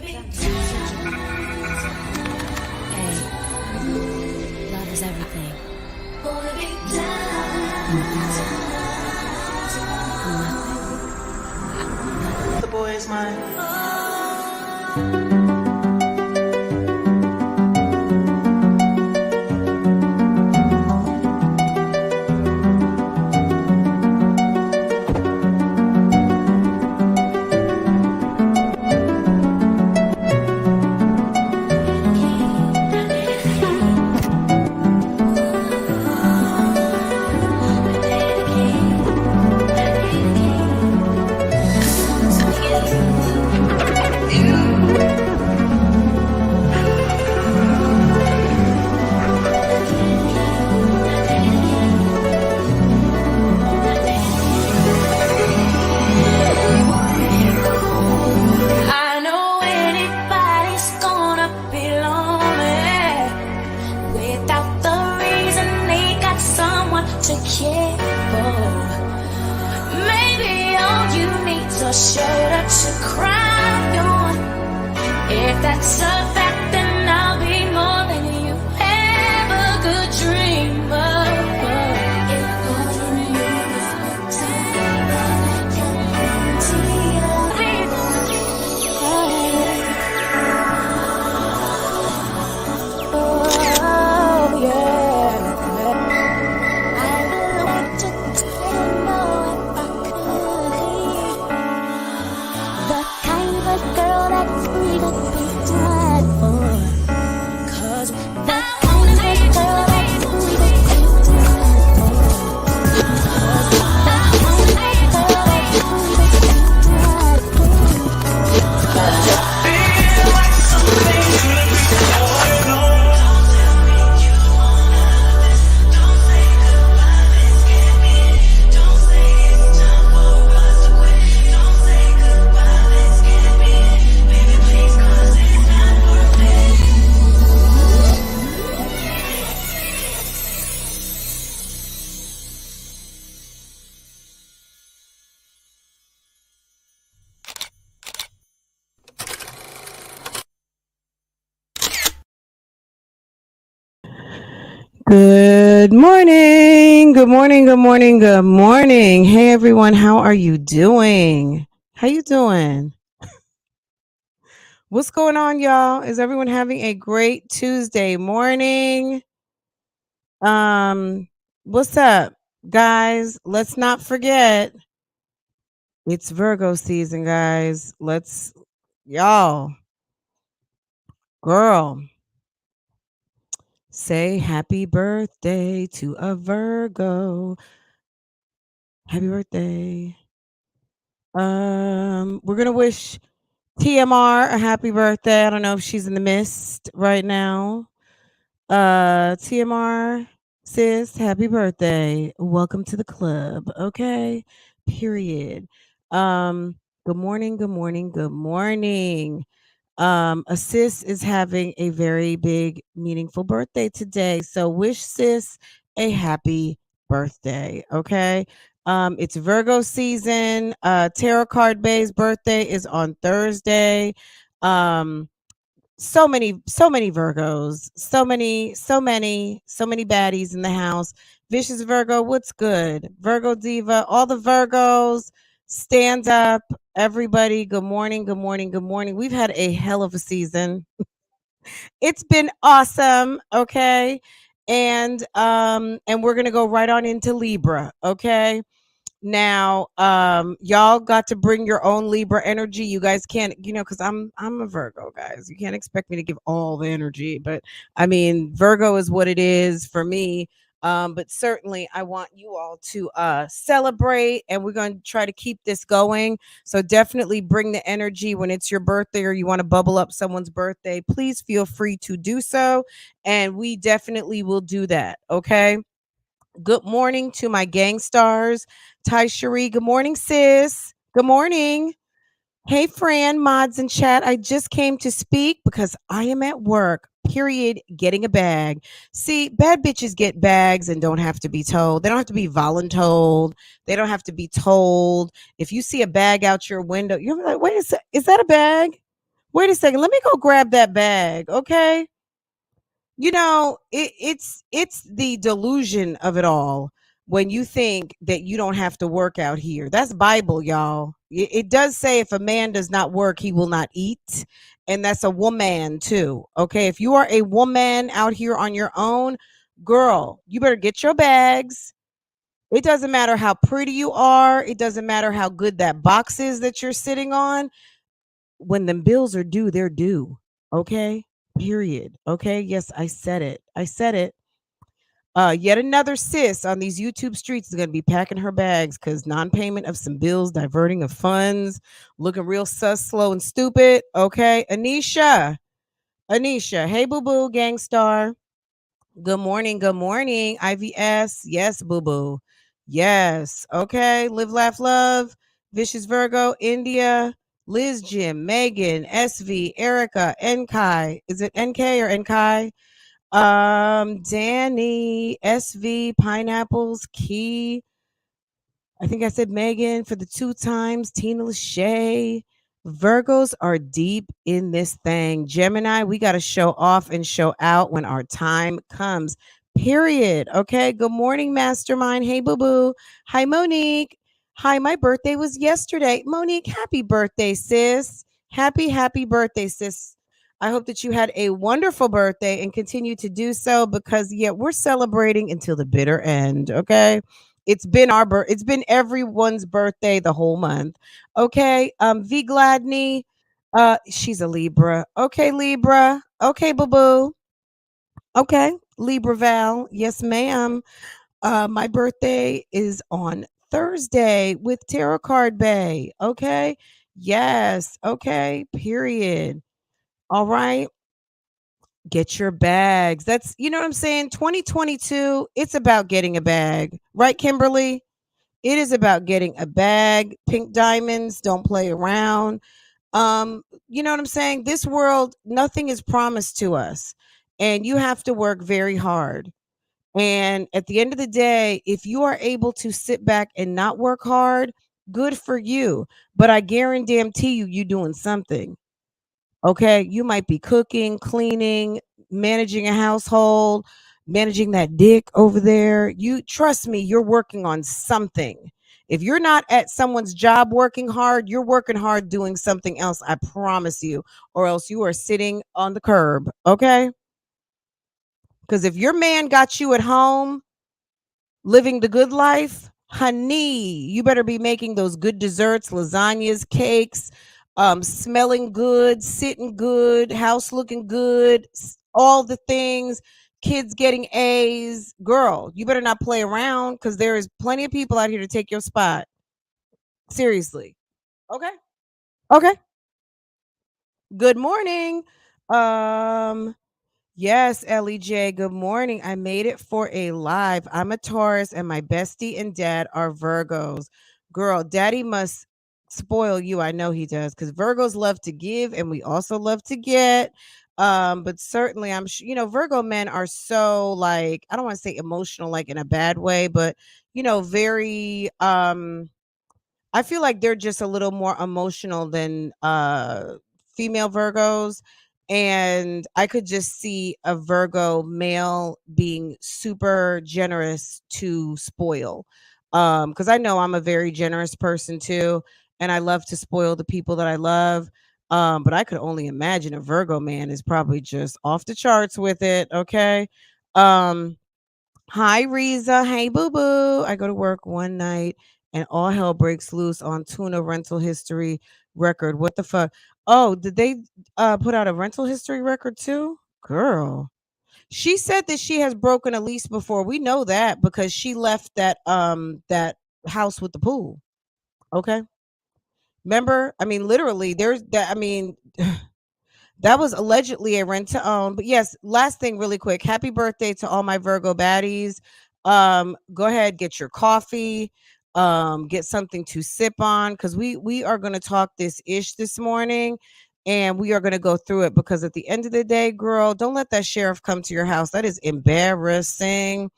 Love is everything. The boy is mine. Good morning. Good morning. Good morning. Good morning. Hey everyone, how are you doing? How you doing? What's going on, y'all? Is everyone having a great Tuesday morning? What's up, guys? Let's not forget it's Virgo season, guys. Y'all, girl, say happy birthday to a Virgo. Happy birthday. We're gonna wish TMR a happy birthday. I don't know if she's in the mist right now. TMR, sis, happy birthday. Welcome to the club. Okay. Period. Good morning, good morning, good morning. A sis is having a very big, meaningful birthday today. So wish sis a happy birthday. Okay. It's Virgo season. Tarot Card Bay's birthday is on Thursday. So many Virgos, so many baddies in the house. Vicious Virgo, what's good? Virgo Diva, all the Virgos, stand up, everybody. Good morning, good morning, good morning. We've had a hell of a season. It's been awesome, okay? And we're gonna go right on into Libra, okay? Now, y'all got to bring your own Libra energy. You guys can't, because I'm a Virgo, guys. You can't expect me to give all the energy, but I mean, Virgo is what it is for me. But certainly I want you all to celebrate, and we're going to try to keep this going. So definitely bring the energy when it's your birthday or you want to bubble up someone's birthday. Please feel free to do so, and we definitely will do that. Okay. Good morning to my gang stars. Ty Cherie, good morning, sis. Good morning. Hey, Fran, mods in chat. I just came to speak because I am at work, period, getting a bag. See, bad bitches get bags and don't have to be told. They don't have to be voluntold. They don't have to be told. If you see a bag out your window, you're like, wait a sec, is that a bag? Wait a second. Let me go grab that bag, okay? You know, it's the delusion of it all when you think that you don't have to work out here. That's Bible, y'all. It does say if a man does not work, he will not eat. And that's a woman too. Okay. If you are a woman out here on your own, girl, you better get your bags. It doesn't matter how pretty you are. It doesn't matter how good that box is that you're sitting on. When the bills are due, they're due. Okay. Period. Okay. Yes, I said it. I said it. Yet another sis on these YouTube streets is going to be packing her bags because non-payment of some bills, diverting of funds, looking real sus, slow, and stupid. Okay. Anisha. Hey, boo boo, gangstar. Good morning. Good morning. IVS. Yes, boo boo. Yes. Okay. Live, laugh, love. Vicious Virgo. India. Liz Jim. Megan. SV. Erica. NK. Is it NK or NK? Danny. SV. Pineapples. Key. I think I said Megan for the 2 times. Tina Lachey. Virgos are deep in this thing. Gemini, we got to show off and show out when our time comes. Period. Okay. Good morning, Mastermind. Hey, boo boo. Hi, Monique. Hi, my birthday was yesterday. Monique, happy birthday, sis. Happy birthday, sis. I hope that you had a wonderful birthday and continue to do so because, yeah, we're celebrating until the bitter end. Okay. It's been everyone's birthday the whole month. Okay. V Gladney. She's a Libra. Okay, Libra. Okay, boo boo. Okay. Libra Val. Yes, ma'am. My birthday is on Thursday with Tarot Card Bay. Okay. Yes. Okay. Period. All right. Get your bags. That's, you know what I'm saying? 2022, it's about getting a bag. Right, Kimberly? It is about getting a bag. Pink diamonds, don't play around. You know what I'm saying? This world, nothing is promised to us. And you have to work very hard. And at the end of the day, if you are able to sit back and not work hard, good for you. But I guarantee you doing something. Okay. You might be cooking, cleaning, managing a household, managing that dick over there. You trust me, you're working on something. If you're not at someone's job working hard, you're working hard doing something else. I promise you, or else you are sitting on the curb. Okay. Because if your man got you at home living the good life, honey, you better be making those good desserts, lasagnas, cakes, smelling good, sitting good, house looking good, all the things, kids getting A's. Girl, you better not play around because there is plenty of people out here to take your spot. Seriously. Okay. Okay. Good morning. Um, Yes, Ellie J. Good morning. I made it for a live. I'm a Taurus and my bestie and dad are Virgos. Girl, daddy must spoil you. I know he does because Virgos love to give and we also love to get. But certainly I'm you know, Virgo men are so like, I don't want to say emotional like in a bad way, but you know, very I feel like they're just a little more emotional than female Virgos. And I could just see a Virgo male being super generous to spoil. Because I know I'm a very generous person too, and I love to spoil the people that I love. But I could only imagine a Virgo man is probably just off the charts with it. Okay. Um, Hi, Riza. Hey, boo boo. I go to work one night and all hell breaks loose on tuna rental history record. What the fuck? Oh, did they put out a rental history record too? Girl. She said that she has broken a lease before. We know that because she left that house with the pool. Okay. Remember? I mean, literally, there's that. I mean, that was allegedly a rent to own. But yes, last thing really quick. Happy birthday to all my Virgo baddies. Go ahead, get your coffee, get something to sip on because we are gonna talk this ish this morning and we are gonna go through it because at the end of the day, girl, don't let that sheriff come to your house. That is embarrassing.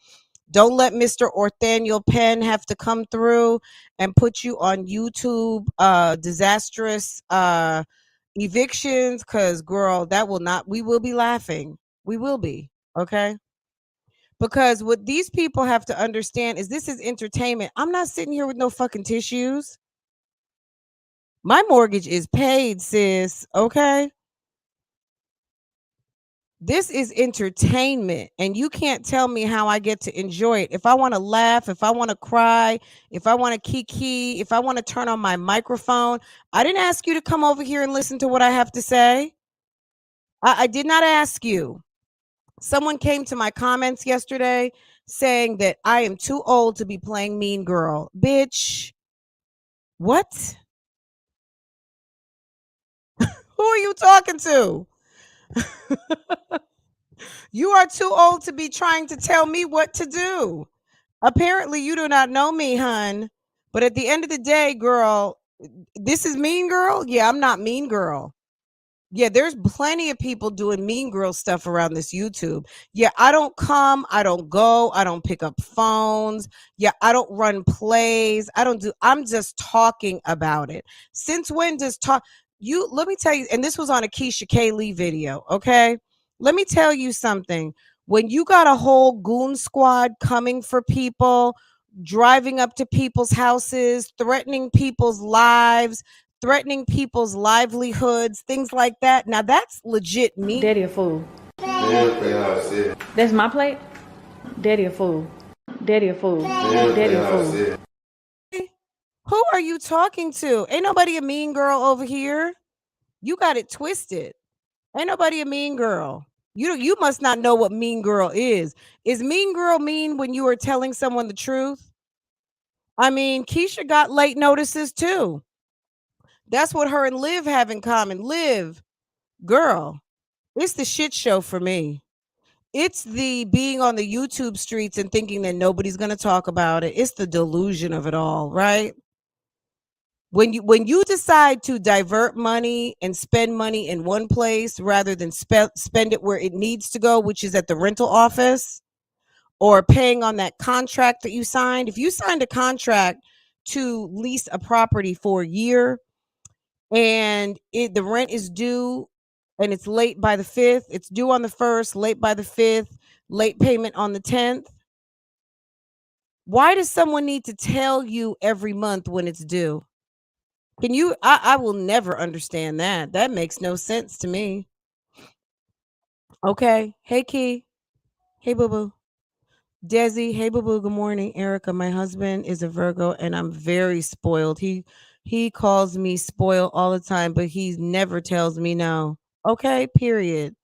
Don't let Mr. Orthaniel Penn have to come through and put you on YouTube disastrous evictions, because girl, that will not, we will be laughing. We will be, okay? Because what these people have to understand is this is entertainment. I'm not sitting here with no fucking tissues. My mortgage is paid, sis, okay? This is entertainment, and you can't tell me how I get to enjoy it. If I want to laugh, if I want to cry, if I want to kiki, if I want to turn on my microphone, I didn't ask you to come over here and listen to what I have to say. I did not ask you. Someone came to my comments yesterday saying that I am too old to be playing mean girl. Bitch, what? Who are you talking to? You are too old to be trying to tell me what to do. Apparently, you do not know me, hun. But at the end of the day, girl, this is mean girl. Yeah, I'm not mean girl. Yeah, there's plenty of people doing mean girl stuff around this YouTube. Yeah, I don't come, I don't go, I don't pick up phones. Yeah, I don't run plays. I'm just talking about it. Since when does talk you let me tell you, and this was on a Keisha K. Lee video, okay? Let me tell you something. When you got a whole goon squad coming for people, driving up to people's houses, threatening people's lives, threatening people's livelihoods, things like that. Now that's legit me. Daddy a fool. That's my plate? Daddy a fool. Daddy a fool. Daddy a fool. Who are you talking to? Ain't nobody a mean girl over here. You got it twisted. Ain't nobody a mean girl. You must not know what mean girl is. Is mean girl mean when you are telling someone the truth? I mean, Keisha got late notices too. That's what her and Liv have in common. Liv, girl, it's the shit show for me. It's the being on the YouTube streets and thinking that nobody's going to talk about it. It's the delusion of it all, right? When you decide to divert money and spend money in one place rather than spend it where it needs to go, which is at the rental office or paying on that contract that you signed. If you signed a contract to lease a property for a year and the rent is due and it's late by the 5th, it's due on the 1st, late by the 5th, late payment on the 10th. Why does someone need to tell you every month when it's due? Can you I will never understand that. That makes no sense to me. Okay. Hey Key. Hey Boo Boo. Desi, hey Boo Boo, good morning. Erica, my husband is a Virgo and I'm very spoiled. He calls me spoiled all the time, but he never tells me no. Okay, period.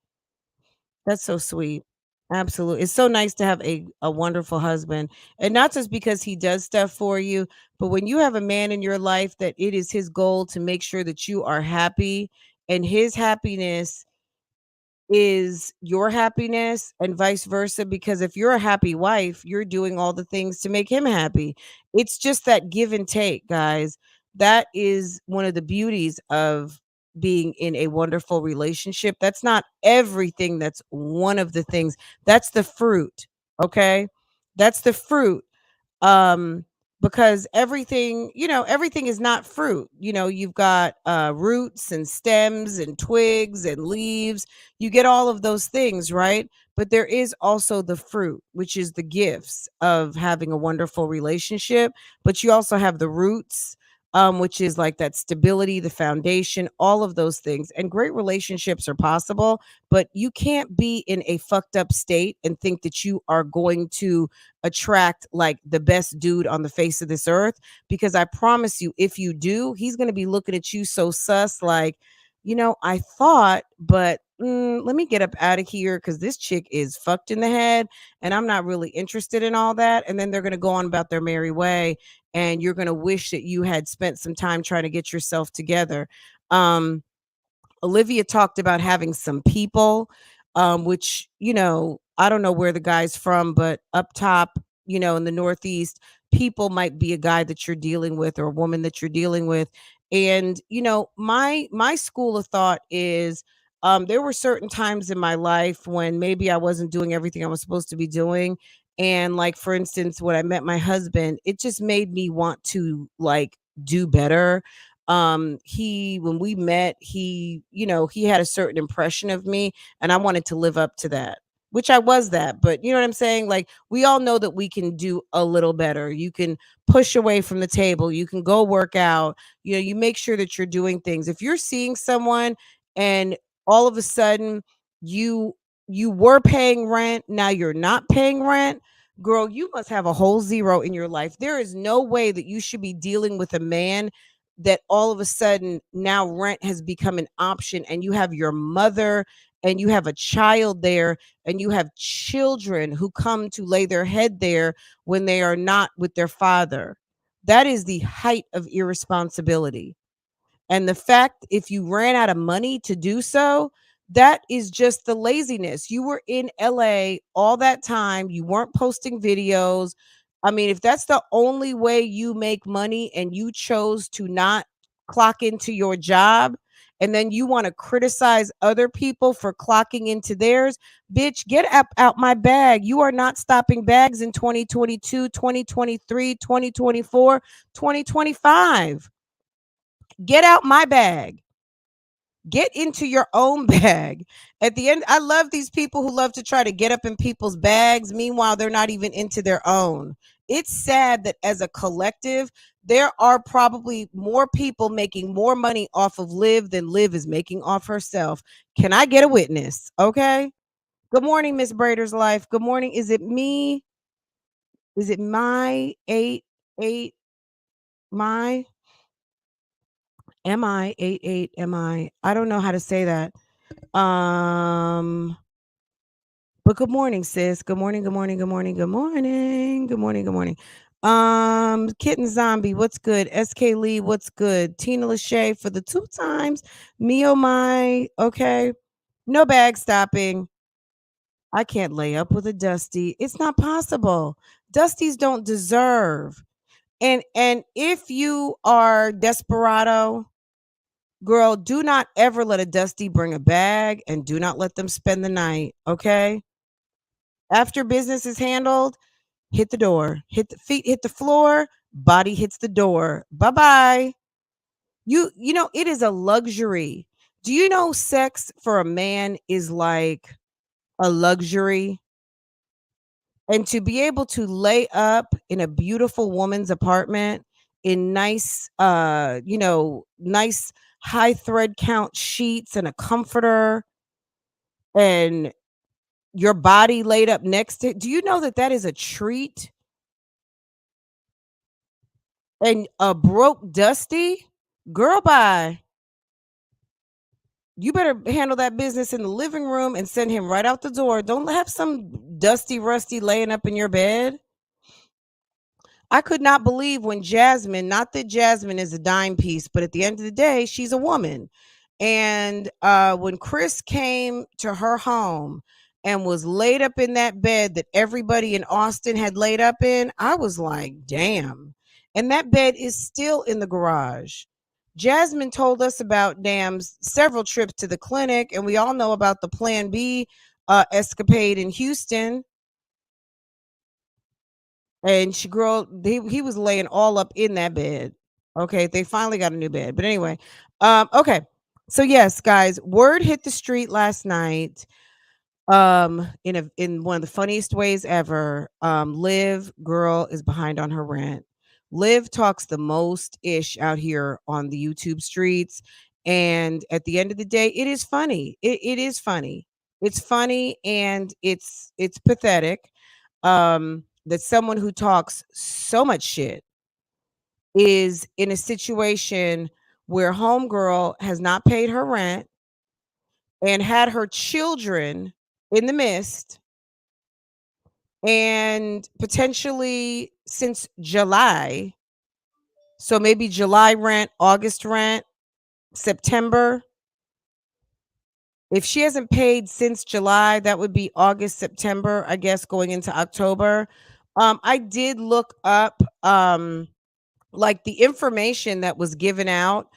That's so sweet. Absolutely. It's so nice to have a wonderful husband. And not just because he does stuff for you, but when you have a man in your life that it is his goal to make sure that you are happy and his happiness is your happiness and vice versa, because if you're a happy wife, you're doing all the things to make him happy. It's just that give and take, guys. That is one of the beauties of being in a wonderful relationship. That's not everything, that's one of the things. That's the fruit, okay? That's the fruit. Because everything, everything is not fruit. You've got roots and stems and twigs and leaves. You get all of those things, right? But there is also the fruit, which is the gifts of having a wonderful relationship. But you also have the roots, which is like that stability, the foundation, all of those things. And great relationships are possible, but you can't be in a fucked up state and think that you are going to attract like the best dude on the face of this earth, because I promise you, if you do, he's going to be looking at you so sus, like, I thought, but let me get up out of here because this chick is fucked in the head and I'm not really interested in all that. And then they're going to go on about their merry way and you're going to wish that you had spent some time trying to get yourself together. Olivia talked about having some people, which, I don't know where the guy's from, but up top, in the Northeast, people might be a guy that you're dealing with or a woman that you're dealing with. And, my school of thought is there were certain times in my life when maybe I wasn't doing everything I was supposed to be doing. And like, for instance, when I met my husband, it just made me want to like do better. When we met, he had a certain impression of me, and I wanted to live up to that, which I was that. But you know what I'm saying? Like, we all know that we can do a little better. You can push away from the table, you can go work out, you make sure that you're doing things. If you're seeing someone and all of a sudden you were paying rent, now you're not paying rent, girl, you must have a whole zero in your life. There is no way that you should be dealing with a man that all of a sudden now rent has become an option, and you have your mother and you have a child there, and you have children who come to lay their head there when they are not with their father. That is the height of irresponsibility. And the fact, if you ran out of money to do so, that is just the laziness. You were in LA all that time. You weren't posting videos. I mean, if that's the only way you make money and you chose to not clock into your job, and then you want to criticize other people for clocking into theirs, bitch, get out my bag. You are not stopping bags in 2022, 2023, 2024, 2025. Get out my bag. Get into your own bag. At the end, I love these people who love to try to get up in people's bags. Meanwhile, they're not even into their own. It's sad that as a collective, there are probably more people making more money off of Liv than Liv is making off herself. Can I get a witness? Okay. Good morning, Miss Brader's Life. Good morning. Is it me? Is it my 88? My? Am I 88? Am I? I don't know how to say that. But good morning, sis. Good morning, good morning, good morning, good morning, good morning, good morning. Kitten Zombie, what's good? SK Lee, what's good? Tina Lachey for the 2 times. Me oh my, okay. No bag stopping. I can't lay up with a Dusty. It's not possible. Dusties don't deserve. And if you are desperado, girl, do not ever let a Dusty bring a bag, and do not let them spend the night, okay? After business is handled, hit the door, hit the feet, hit the floor, body hits the door. Bye-bye. You know, it is a luxury. Do you know sex for a man is like a luxury? And to be able to lay up in a beautiful woman's apartment in nice nice high thread count sheets and a comforter, and your body laid up next to it. Do you know that that is a treat? And a broke Dusty, girl, bye. You better handle that business in the living room and send him right out the door. Don't have some Dusty Rusty laying up in your bed. I could not believe when Jasmine, not that Jasmine is a dime piece, but at the end of the day, she's a woman. And when Chris came to her home and was laid up in that bed that everybody in Austin had laid up in, I was like, damn. And that bed is still in the garage. Jasmine told us about Dam's several trips to the clinic, and we all know about the Plan B escapade in Houston. And he was laying all up in that bed. Okay, they finally got a new bed. But anyway, okay. So yes, guys, word hit the street last night. In one of the funniest ways ever. Liv, girl, is behind on her rent. Liv talks the most ish out here on the YouTube streets. And at the end of the day, it is funny. It is funny. It's funny, and it's pathetic. That someone who talks so much shit is in a situation where homegirl has not paid her rent and had her children in the midst, and potentially since July. So maybe July rent, August rent, September. If she hasn't paid since July, that would be August, September, I guess, going into October. I did look up like the information that was given out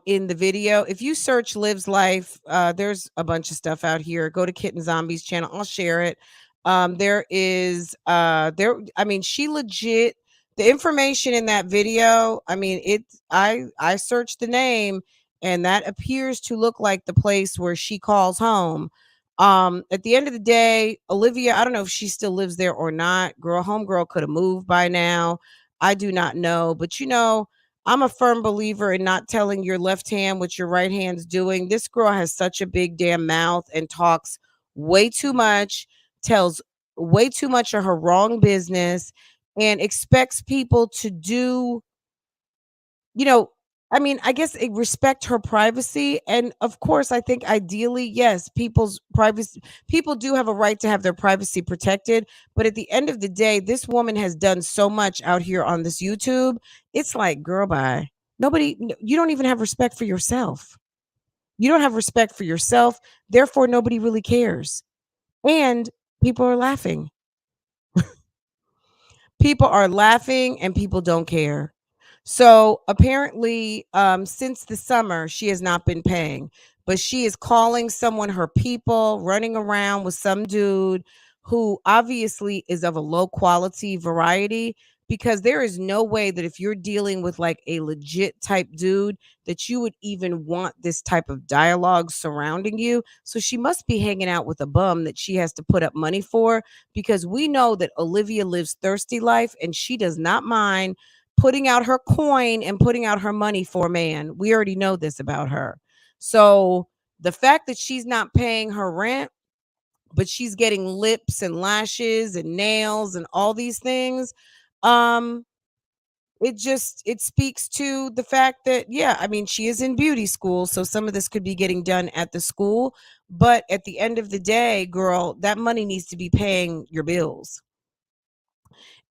in the video. If you search Liv's Life, there's a bunch of stuff out here. Go to Kitten Zombie's channel. I'll share it. There is I mean, she legit the information in that video, I mean, I searched the name and that appears to look like the place where she calls home. At the end of the day, Olivia, I don't know if she still lives there or not. Girl, homegirl could have moved by now. I do not know, but I'm a firm believer in not telling your left hand what your right hand's doing. This girl has such a big damn mouth and talks way too much, tells way too much of her wrong business, and expects people to do, I mean, I guess respect her privacy. And of course, I think ideally, yes, people's privacy, people do have a right to have their privacy protected. But at the end of the day, this woman has done so much out here on this YouTube. It's like, girl, bye. You don't even have respect for yourself. You don't have respect for yourself. Therefore, nobody really cares. And people are laughing. People are laughing and people don't care. So apparently, since the summer, she has not been paying, but she is calling someone her people, running around with some dude who obviously is of a low quality variety, because there is no way that if you're dealing with like a legit type dude that you would even want this type of dialogue surrounding you. So she must be hanging out with a bum that she has to put up money for, because we know that Olivia lives thirsty life and she does not mind putting out her coin and putting out her money for a man. We already know this about her. So the fact that she's not paying her rent, but she's getting lips and lashes and nails and all these things, um it speaks to the fact that, yeah, I mean, she is in beauty school, so some of this could be getting done at the school, but at the end of the day, girl, that money needs to be paying your bills.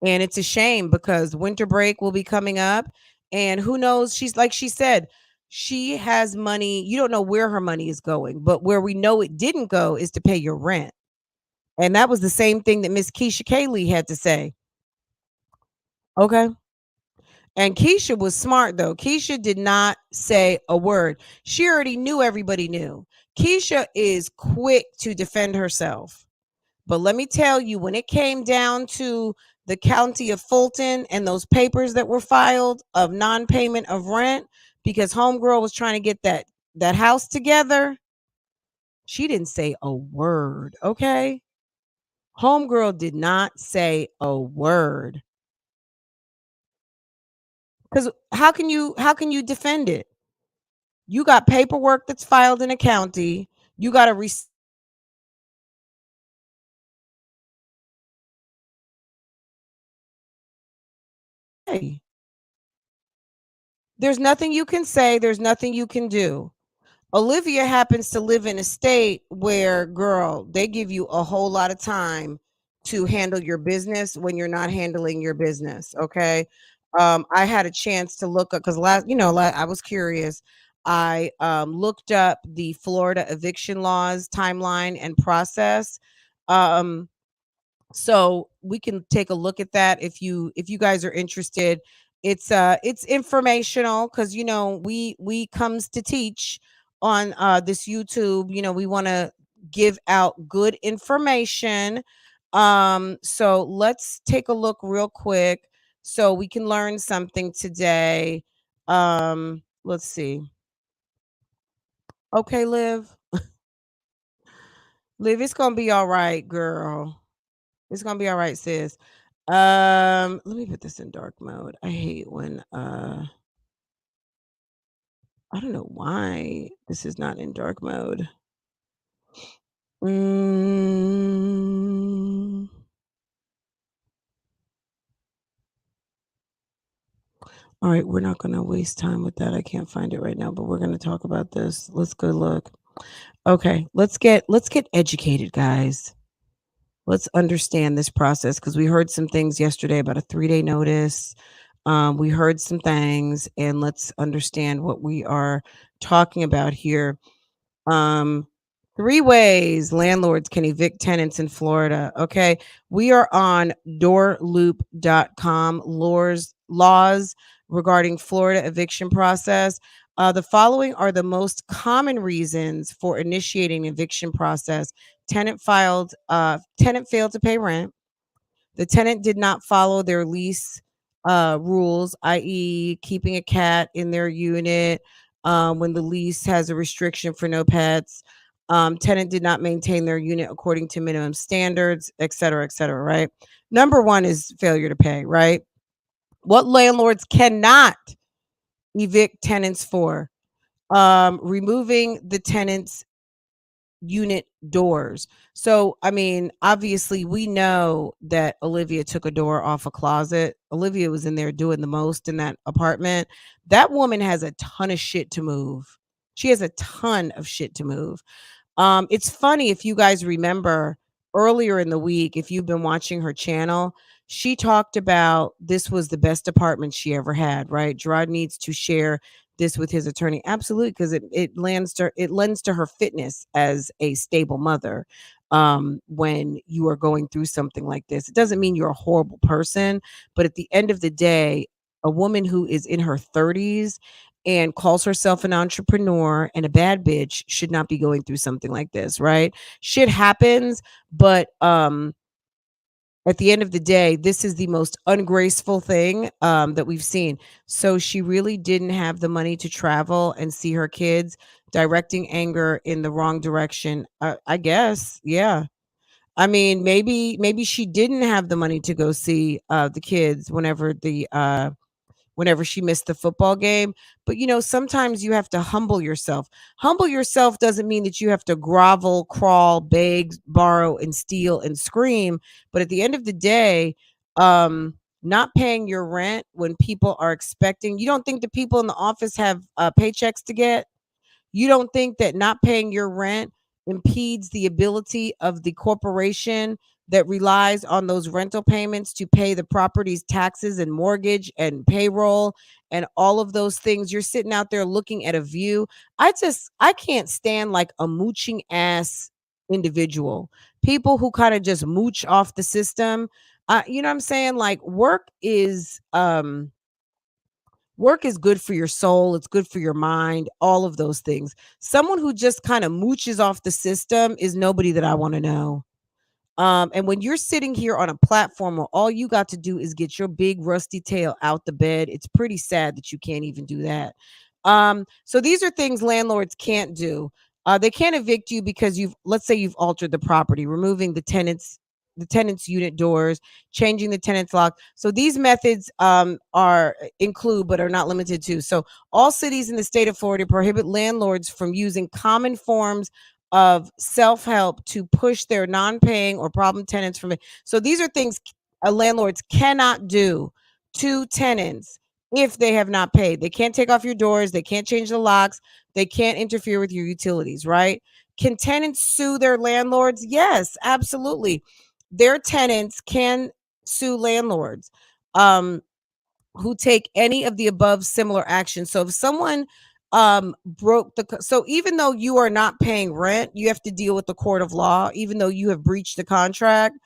And it's a shame because winter break will be coming up, and who knows, she's like she said, she has money. You don't know where her money is going, but where we know it didn't go is to pay your rent. And that was the same thing that Miss Keisha Kaylee had to say. Okay. And Keisha was smart though. Keisha did not say a word. She already knew everybody knew. Keisha is quick to defend herself. But let me tell you, when it came down to the county of Fulton and those papers that were filed of non-payment of rent because homegirl was trying to get that house together, she didn't say a word, okay? Homegirl did not say a word. Cuz how can you defend it? You got paperwork that's filed in a county. You got to say. There's nothing you can say, there's nothing you can do. Olivia happens to live in a state where, girl, they give you a whole lot of time to handle your business when you're not handling your business. Okay. I had a chance to look up because I was curious. I looked up the Florida eviction laws timeline and process. Um, so we can take a look at that if you guys are interested. It's informational because we comes to teach on this YouTube. We want to give out good information. So let's take a look real quick so we can learn something today. Let's see. Okay, Liv, it's gonna be all right, girl. It's gonna be all right, sis. Let me put this in dark mode. I hate when I don't know why this is not in dark mode. Mm. All right, we're not gonna waste time with that. I can't find it right now, but we're gonna talk about this. Let's go look. Okay, let's get educated, guys. Let's understand this process because we heard some things yesterday about a 3-day notice. We heard some things, and let's understand what we are talking about here. 3 ways landlords can evict tenants in Florida. Okay, we are on doorloop.com. Laws regarding Florida eviction process. The following are the most common reasons for initiating eviction process. Tenant failed to pay rent. The tenant did not follow their lease rules, i.e., keeping a cat in their unit, when the lease has a restriction for no pets, tenant did not maintain their unit according to minimum standards, et cetera, right? Number one is failure to pay, right? What landlords cannot evict tenants for? Removing the tenant's unit doors. So, I mean, obviously, we know that Olivia took a door off a closet. Olivia was in there doing the most in that apartment. That woman has a ton of shit to move. She has a ton of shit to move. It's funny if you guys remember earlier in the week, if you've been watching her channel, she talked about this was the best apartment she ever had, right? Gerard needs to share this with his attorney. Absolutely, because it lends to her fitness as a stable mother. When you are going through something like this, it doesn't mean you're a horrible person, but at the end of the day, a woman who is in her 30s and calls herself an entrepreneur and a bad bitch should not be going through something like this, right? Shit happens, but at the end of the day, this is the most ungraceful thing that we've seen. So she really didn't have the money to travel and see her kids, directing anger in the wrong direction. I guess, yeah. I mean, maybe she didn't have the money to go see the kids whenever she missed the football game. But, you know, sometimes you have to humble yourself. Humble yourself doesn't mean that you have to grovel, crawl, beg, borrow, and steal and scream. But at the end of the day, not paying your rent when people are expecting, you don't think the people in the office have paychecks to get? You don't think that not paying your rent impedes the ability of the corporation that relies on those rental payments to pay the property's taxes and mortgage and payroll and all of those things? You're sitting out there looking at a view. I can't stand like a mooching ass individual. People who kind of just mooch off the system. You know what I'm saying? Like work is good for your soul, it's good for your mind, all of those things. Someone who just kind of mooches off the system is nobody that I want to know. And when you're sitting here on a platform where all you got to do is get your big rusty tail out the bed, it's pretty sad that you can't even do that. So these are things landlords can't do. They can't evict you because let's say you've altered the property, removing the tenant's unit doors, changing the tenant's lock. So these methods include but are not limited to. So all cities in the state of Florida prohibit landlords from using common forms of self-help to push their non-paying or problem tenants from it. So these are things landlords cannot do to tenants if they have not paid. They can't take off your doors, they can't change the locks, they can't interfere with your utilities, right? Can tenants sue their landlords? Yes, absolutely. Their tenants can sue landlords who take any of the above similar actions. So if someone so even though you are not paying rent, you have to deal with the court of law, even though you have breached the contract.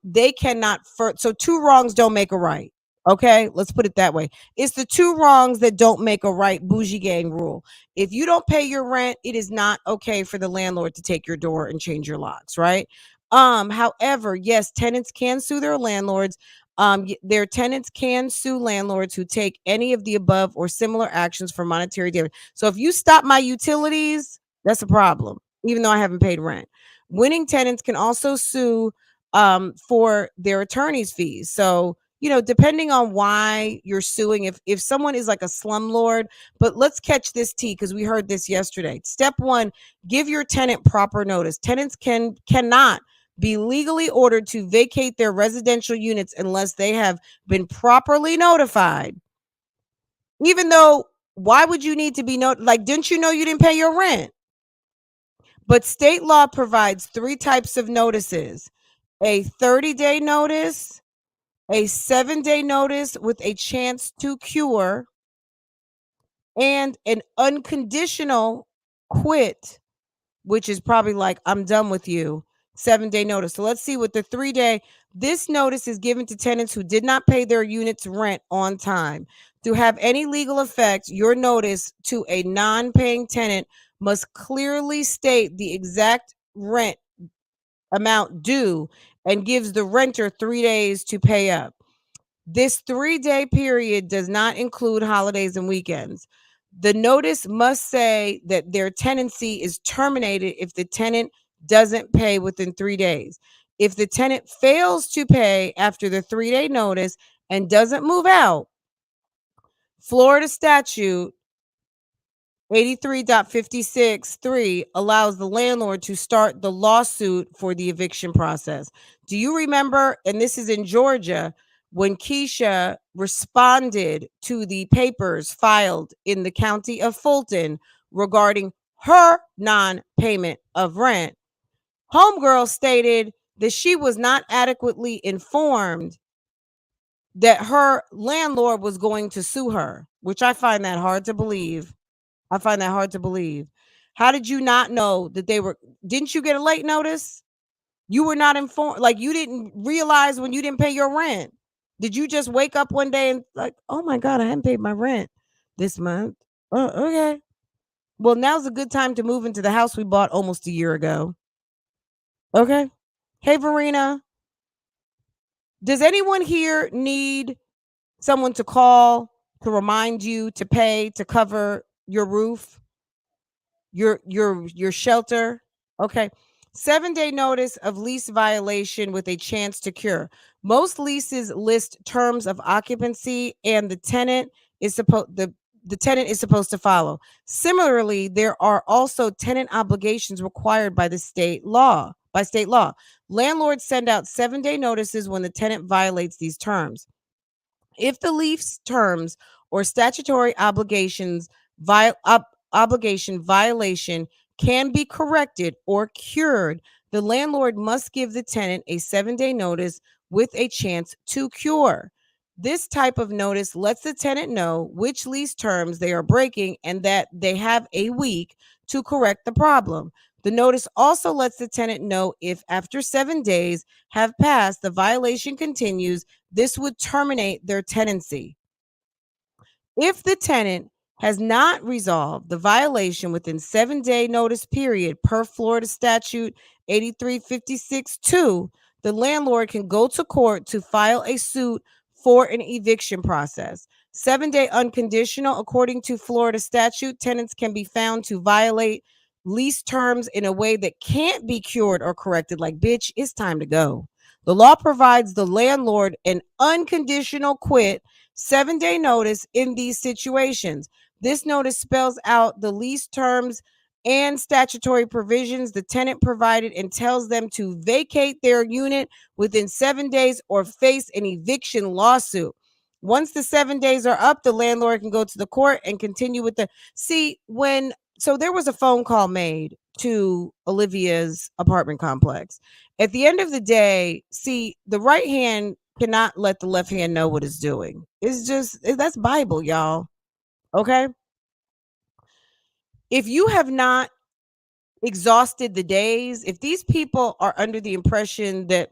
They cannot so two wrongs don't make a right. Okay, let's put it that way. It's the two wrongs that don't make a right BougieGang rule. If you don't pay your rent, it is not okay for the landlord to take your door and change your locks, right? However, yes, tenants can sue their landlords. Their tenants can sue landlords who take any of the above or similar actions for monetary damage. So if you stop my utilities, that's a problem, even though I haven't paid rent. Winning tenants can also sue for their attorney's fees. So, you know, depending on why you're suing, if someone is like a slumlord, but let's catch this tea because we heard this yesterday. Step one, give your tenant proper notice. Tenants cannot be legally ordered to vacate their residential units unless they have been properly notified. Even though, why would you need to be like, didn't you know you didn't pay your rent? But state law provides 3 types of notices: a 30-day notice, a 7-day notice with a chance to cure, and an unconditional quit, which is probably like, I'm done with you, 7-day notice. So let's see what the 3-day, this notice is given to tenants who did not pay their unit's rent on time. To have any legal effect, your notice to a non-paying tenant must clearly state the exact rent amount due and gives the renter 3 days to pay up. This 3-day period does not include holidays and weekends. The notice must say that their tenancy is terminated if the tenant doesn't pay within 3 days. If the tenant fails to pay after the 3-day notice and doesn't move out, Florida statute 83.56.3 allows the landlord to start the lawsuit for the eviction process. Do you remember, and this is in Georgia, when Keisha responded to the papers filed in the county of Fulton regarding her non-payment of rent? Homegirl stated that she was not adequately informed that her landlord was going to sue her, which I find that hard to believe. I find that hard to believe. How did you not know that they were? Didn't you get a late notice? You were not informed. Like, you didn't realize when you didn't pay your rent. Did you just wake up one day and like, oh my God, I haven't paid my rent this month? Oh, okay. Well, now's a good time to move into the house we bought almost a year ago. Okay. Hey, Verena, does anyone here need someone to call to remind you to pay to cover your roof? Your shelter? Okay. 7-day notice of lease violation with a chance to cure. Most leases list terms of occupancy and the tenant is supposed to follow. Similarly, there are also tenant obligations required by state law. Landlords send out 7-day notices when the tenant violates these terms. If the lease terms or statutory obligation violation can be corrected or cured, the landlord must give the tenant a 7-day notice with a chance to cure. This type of notice lets the tenant know which lease terms they are breaking and that they have a week to correct the problem. The notice also lets the tenant know if after 7 days have passed, the violation continues. This would terminate their tenancy. If the tenant has not resolved the violation within 7-day notice period per Florida statute 8356.2, the landlord can go to court to file a suit for an eviction process. 7-day unconditional, according to Florida statute, tenants can be found to violate lease terms in a way that can't be cured or corrected. Like, bitch, it's time to go. The law provides the landlord an unconditional quit 7-day notice in these situations. This notice spells out the lease terms and statutory provisions the tenant provided and tells them to vacate their unit within 7 days or face an eviction lawsuit. Once the 7 days are up, the landlord can go to the court and continue with the so there was a phone call made to Olivia's apartment complex. At the end of the day, the right hand cannot let the left hand know what it's doing. That's Bible, y'all. Okay. If you have not exhausted the days, if these people are under the impression that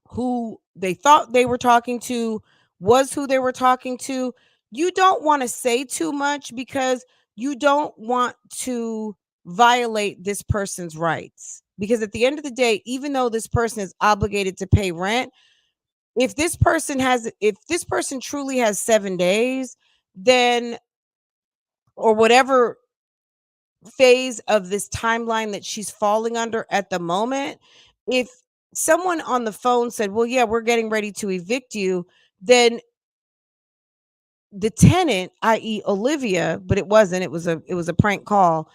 who they thought they were talking to was who they were talking to, you don't want to say too much because you don't want to violate this person's rights. Because at the end of the day, even though this person is obligated to pay rent, if this person truly has 7 days, then, or whatever phase of this timeline that she's falling under at the moment, if someone on the phone said, well, yeah, we're getting ready to evict you, then the tenant, i.e. Olivia, but it wasn't, it was a prank call,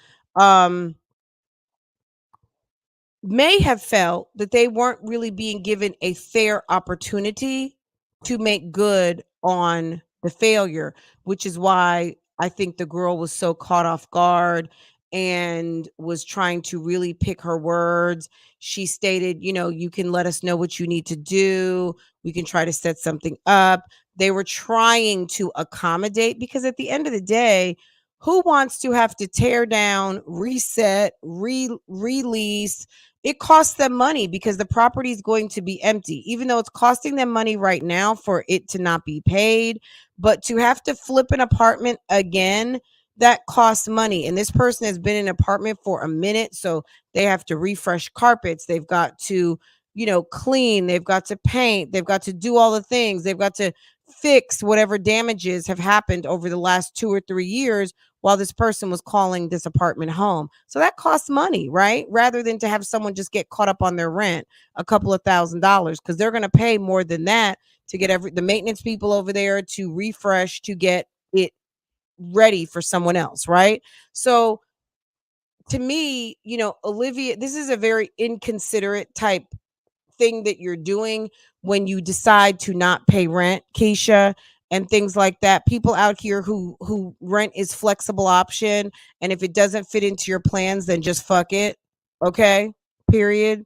may have felt that they weren't really being given a fair opportunity to make good on the failure, which is why I think the girl was so caught off guard and was trying to really pick her words. She stated, you can let us know what you need to do. We can try to set something up. They were trying to accommodate because at the end of the day, who wants to have to tear down, reset, release? It costs them money because the property is going to be empty, even though it's costing them money right now for it to not be paid. But to have to flip an apartment again, that costs money. And this person has been in an apartment for a minute, so they have to refresh carpets. They've got to, clean, they've got to paint, they've got to do all the things, they've got to fix whatever damages have happened over the last 2 or 3 years while this person was calling this apartment home. So that costs money, right? Rather than to have someone just get caught up on their rent, a couple of $1,000s, because they're going to pay more than that to get the maintenance people over there to refresh, to get it ready for someone else, right? So to me, Olivia, this is a very inconsiderate type thing that you're doing when you decide to not pay rent, Keisha, and things like that. People out here who rent is flexible option, and if it doesn't fit into your plans, then just fuck it. Okay? Period.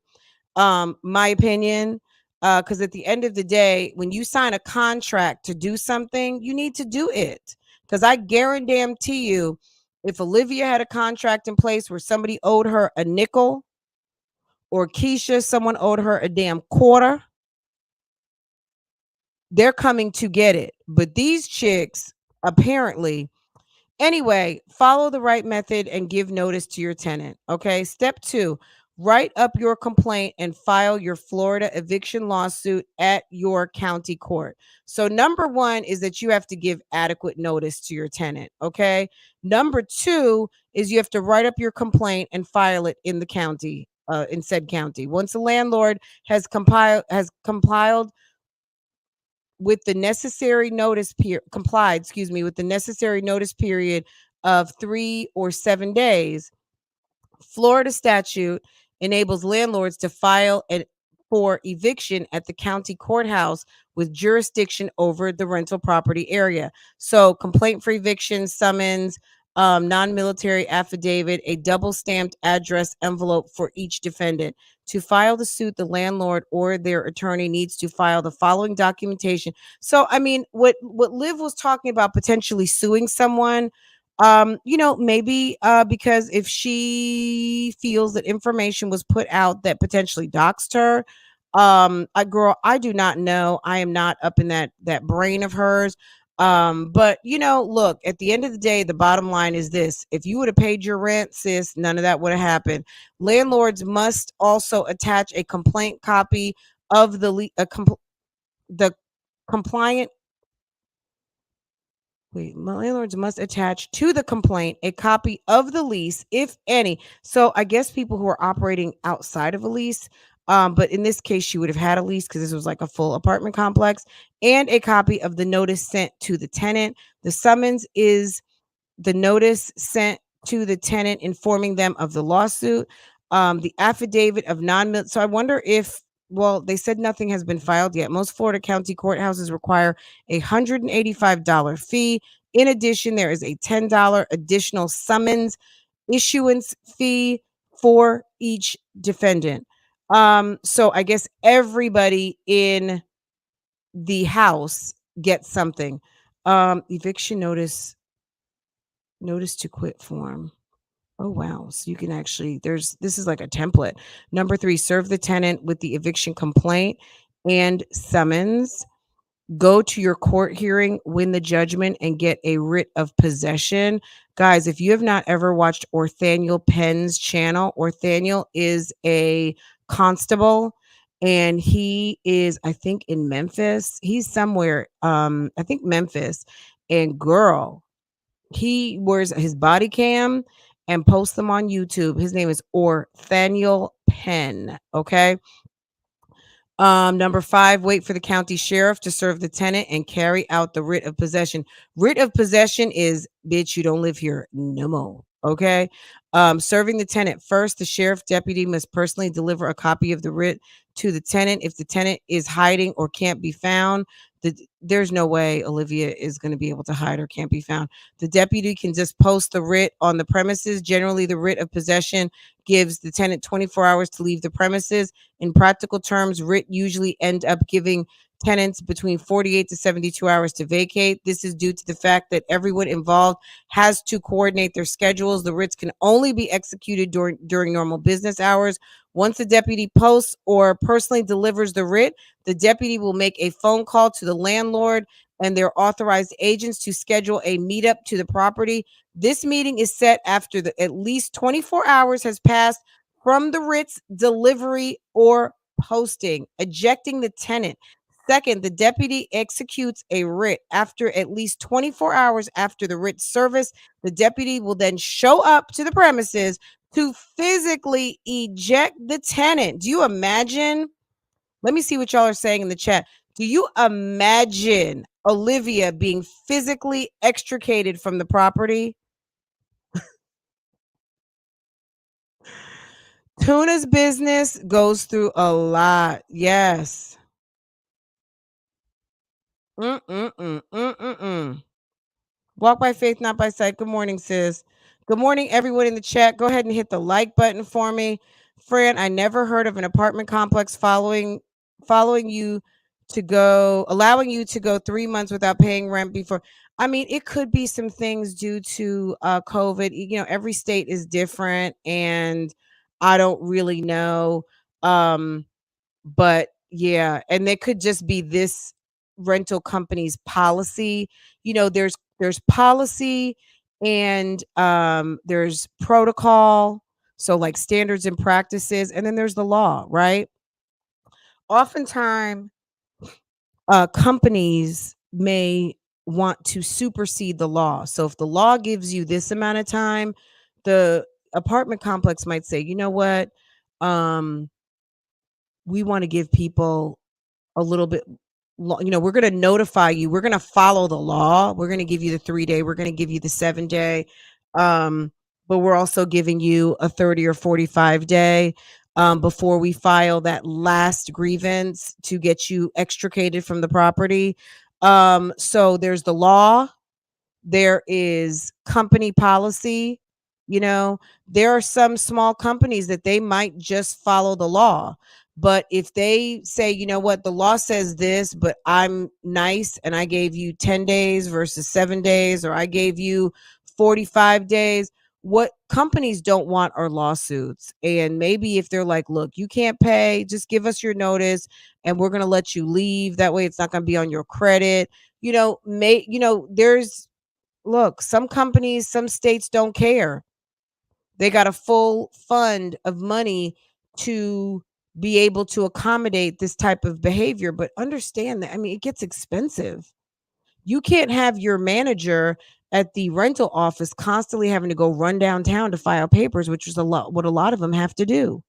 My opinion. Because at the end of the day, when you sign a contract to do something, you need to do it. Because I guarantee you, if Olivia had a contract in place where somebody owed her a nickel, or Keisha, someone owed her a damn quarter, they're coming to get it. But these chicks, apparently, anyway, follow the right method and give notice to your tenant. Okay. Step 2, write up your complaint and file your Florida eviction lawsuit at your county court. So number 1 is that you have to give adequate notice to your tenant. Okay. Number 2 is you have to write up your complaint and file it in the county, in said county. Once the landlord has compiled with the necessary notice period, with the necessary notice period of 3 or 7 days, Florida statute enables landlords to file for eviction at the county courthouse with jurisdiction over the rental property area. So complaint for eviction, summons, non-military affidavit, a double stamped address envelope for each defendant. To file the suit, the landlord or their attorney needs to file the following documentation. So, I mean, what Liv was talking about, potentially suing someone, maybe because if she feels that information was put out that potentially doxed her, I do not know. I am not up in that brain of hers. But look, at the end of the day, the bottom line is this: if you would have paid your rent, sis, none of that would have happened. Landlords must also attach a complaint copy of the compliant. Landlords must attach to the complaint a copy of the lease, if any. So I guess people who are operating outside of a lease, but in this case, she would have had a lease because this was like a full apartment complex, and a copy of the notice sent to the tenant. The summons is the notice sent to the tenant informing them of the lawsuit. The affidavit of so I wonder if, well, they said nothing has been filed yet. Most Florida county courthouses require a $185 fee. In addition, there is a $10 additional summons issuance fee for each defendant. So I guess everybody in the house gets something. Eviction notice to quit form. Oh, wow. So you can actually, this is like a template. Number 3, serve the tenant with the eviction complaint and summons. Go to your court hearing, win the judgment, and get a writ of possession. Guys, if you have not ever watched Orthaniel Penn's channel, Orthaniel is a constable, and he is, I think, in Memphis. He's somewhere, I think Memphis. And girl, he wears his body cam and posts them on YouTube. His name is Orthaniel Penn. Okay. Number 5, wait for the county sheriff to serve the tenant and carry out the writ of possession. Writ of possession is, bitch, you don't live here no more. Okay. Serving the tenant first, the sheriff deputy must personally deliver a copy of the writ to the tenant. If the tenant is hiding or can't be found, there's no way Olivia is going to be able to hide or can't be found. The deputy can just post the writ on the premises. Generally, the writ of possession gives the tenant 24 hours to leave the premises. In practical terms, writ usually end up giving tenants between 48 to 72 hours to vacate. This is due to the fact that everyone involved has to coordinate their schedules. The writs can only be executed during normal business hours. Once the deputy posts or personally delivers the writ, the deputy will make a phone call to the landlord and their authorized agents to schedule a meetup to the property. This meeting is set after at least 24 hours has passed from the writ's delivery or posting, ejecting the tenant. Second, the deputy executes a writ. After at least 24 hours after the writ service, the deputy will then show up to the premises to physically eject the tenant. Do you imagine? Let me see what y'all are saying in the chat. Do you imagine Olivia being physically extricated from the property? Tuna's business goes through a lot. Yes. Walk by faith, not by sight. Good morning, sis. Good morning, everyone in the chat. Go ahead and hit the like button for me. Fran, I never heard of an apartment complex allowing you to go 3 months without paying rent before. I mean, it could be some things due to COVID. You know, every state is different, and I don't really know. But yeah, and they could just be this rental company's policy. You know, there's policy and there's protocol, so like standards and practices, and then there's the law, right? Oftentimes companies may want to supersede the law. So if the law gives you this amount of time, the apartment complex might say, you know what, we want to give people a little bit, we're going to notify you. We're going to follow the law. We're going to give you the 3-day. We're going to give you the 7-day. But we're also giving you a 30 or 45-day before we file that last grievance to get you extricated from the property. So there's the law. There is company policy. There are some small companies that they might just follow the law. But if they say, you know what, the law says this, but I'm nice and I gave you 10 days versus 7 days, or I gave you 45 days, what companies don't want are lawsuits. And maybe if they're like, look, you can't pay, just give us your notice and we're going to let you leave. That way it's not going to be on your credit. Look, some companies, some states don't care. They got a full fund of money to be able to accommodate this type of behavior. But understand that, I mean, it gets expensive. You can't have your manager at the rental office constantly having to go run downtown to file papers, which is what a lot of them have to do.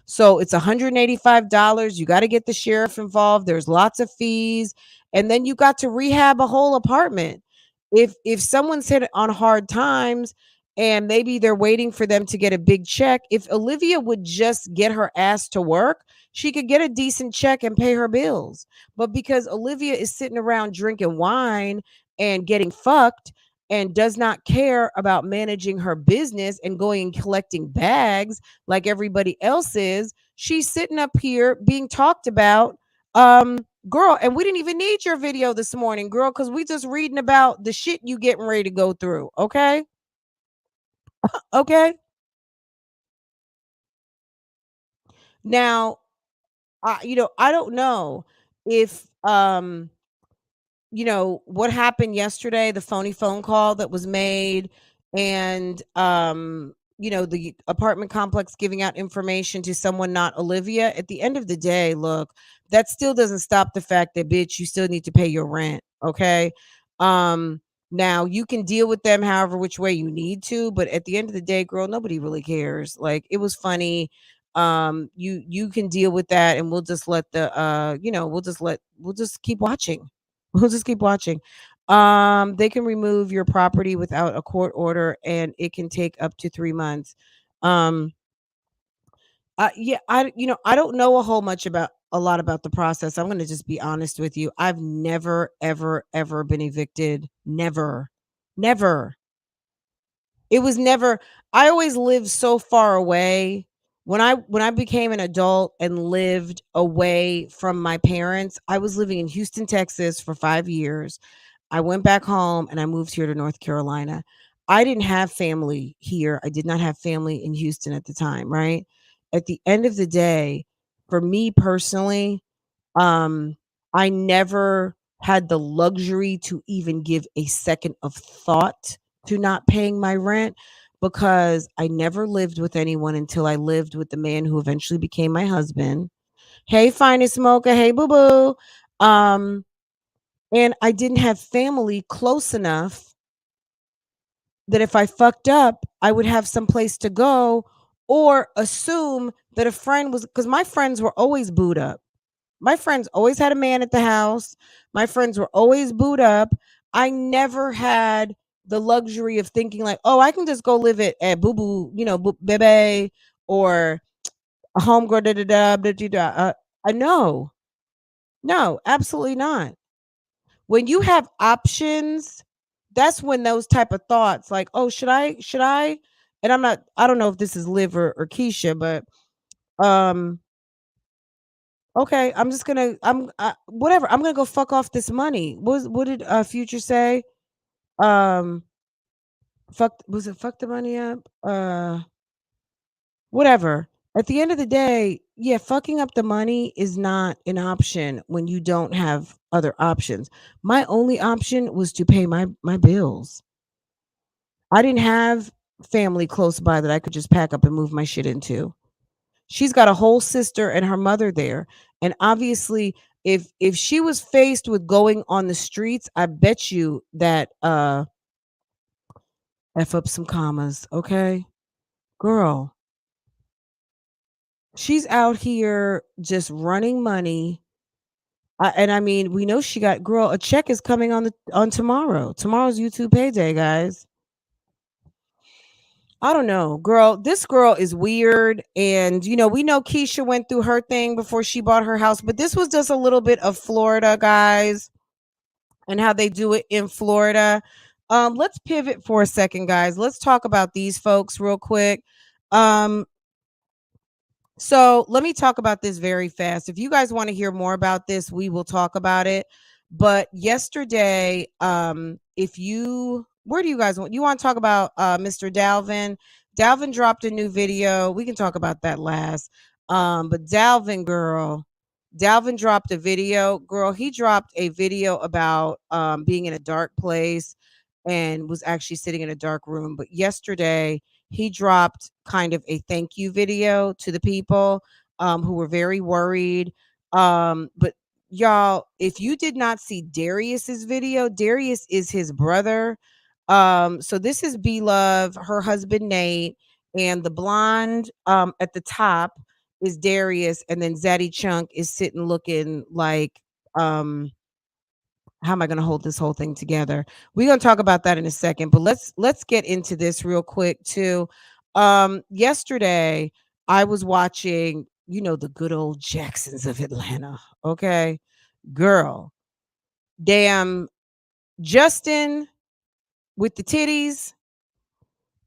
So it's $185. You got to get the sheriff involved. There's lots of fees. And then you got to rehab a whole apartment. If someone's hit on hard times and maybe they're waiting for them to get a big check, if Olivia would just get her ass to work, she could get a decent check and pay her bills. But because Olivia is sitting around drinking wine and getting fucked and does not care about managing her business and going and collecting bags like everybody else is, she's sitting up here being talked about. Girl, and we didn't even need your video this morning, girl, because we just reading about the shit you getting ready to go through. Okay. Okay. Now, I don't know if what happened yesterday, the phony phone call that was made, and the apartment complex giving out information to someone not Olivia. At the end of the day, look, that still doesn't stop the fact that, bitch, you still need to pay your rent. Okay. Now you can deal with them however which way you need to, but at the end of the day, girl, nobody really cares. Like, it was funny. You can deal with that, and we'll just let we'll just keep watching. We'll just keep watching. They can remove your property without a court order, and it can take up to 3 months. Yeah, I don't know a lot about the process. I'm going to just be honest with you. I've never, ever, ever been evicted. Never. Never. It was never. I always lived so far away. When I became an adult and lived away from my parents, I was living in Houston, Texas for 5 years. I went back home and I moved here to North Carolina. I didn't have family here. I did not have family in Houston at the time, right? At the end of the day, for me personally, I never had the luxury to even give a second of thought to not paying my rent, because I never lived with anyone until I lived with the man who eventually became my husband. Hey, Finest Mocha. Hey, Boo Boo. And I didn't have family close enough that if I fucked up, I would have some place to go or assume that a friend was, because my friends were always booed up. My friends always had a man at the house. My friends were always booed up. I never had the luxury of thinking like, oh, I can just go live at Boo Boo, Bebe or a homegirl. Da da da da da. I know, no, absolutely not. When you have options, that's when those type of thoughts like, oh, should I, and I don't know if this is Liv or Keisha, but um okay, I'm just gonna whatever, I'm gonna go fuck off this money. What did Future say? um fuck the money up, whatever. At the end of the day, yeah, fucking up the money is not an option when you don't have other options. My only option was to pay my bills. I didn't have family close by that I could just pack up and move my shit into. She's got a whole sister and her mother there. And obviously, if she was faced with going on the streets, I bet you that F up some commas, okay? Girl, she's out here just running money. And I mean, we know she got, girl, a check is coming on tomorrow. Tomorrow's YouTube payday, guys. I don't know, girl. This girl is weird. And, we know Keisha went through her thing before she bought her house, but this was just a little bit of Florida, guys, and how they do it in Florida. Let's pivot for a second, guys. Let's talk about these folks real quick. Um, so let me talk about this very fast. If you guys want to hear more about this, we will talk about it. But yesterday, if you, where do you guys want? You want to talk about Mr. Dalvin? Dalvin dropped a new video. We can talk about that last. But Dalvin, girl, Dalvin dropped a video. Girl, he dropped a video about being in a dark place and was actually sitting in a dark room. But yesterday, he dropped kind of a thank you video to the people who were very worried. But y'all, if you did not see Darius's video, Darius is his brother. So this is B Love, her husband Nate, and the blonde at the top is Darius, and then Zaddy Chunk is sitting looking like how am I going to hold this whole thing together? We're going to talk about that in a second, but let's get into this real quick too. Yesterday I was watching, the good old Jacksons of Atlanta. Okay, girl, damn, Justin with the titties.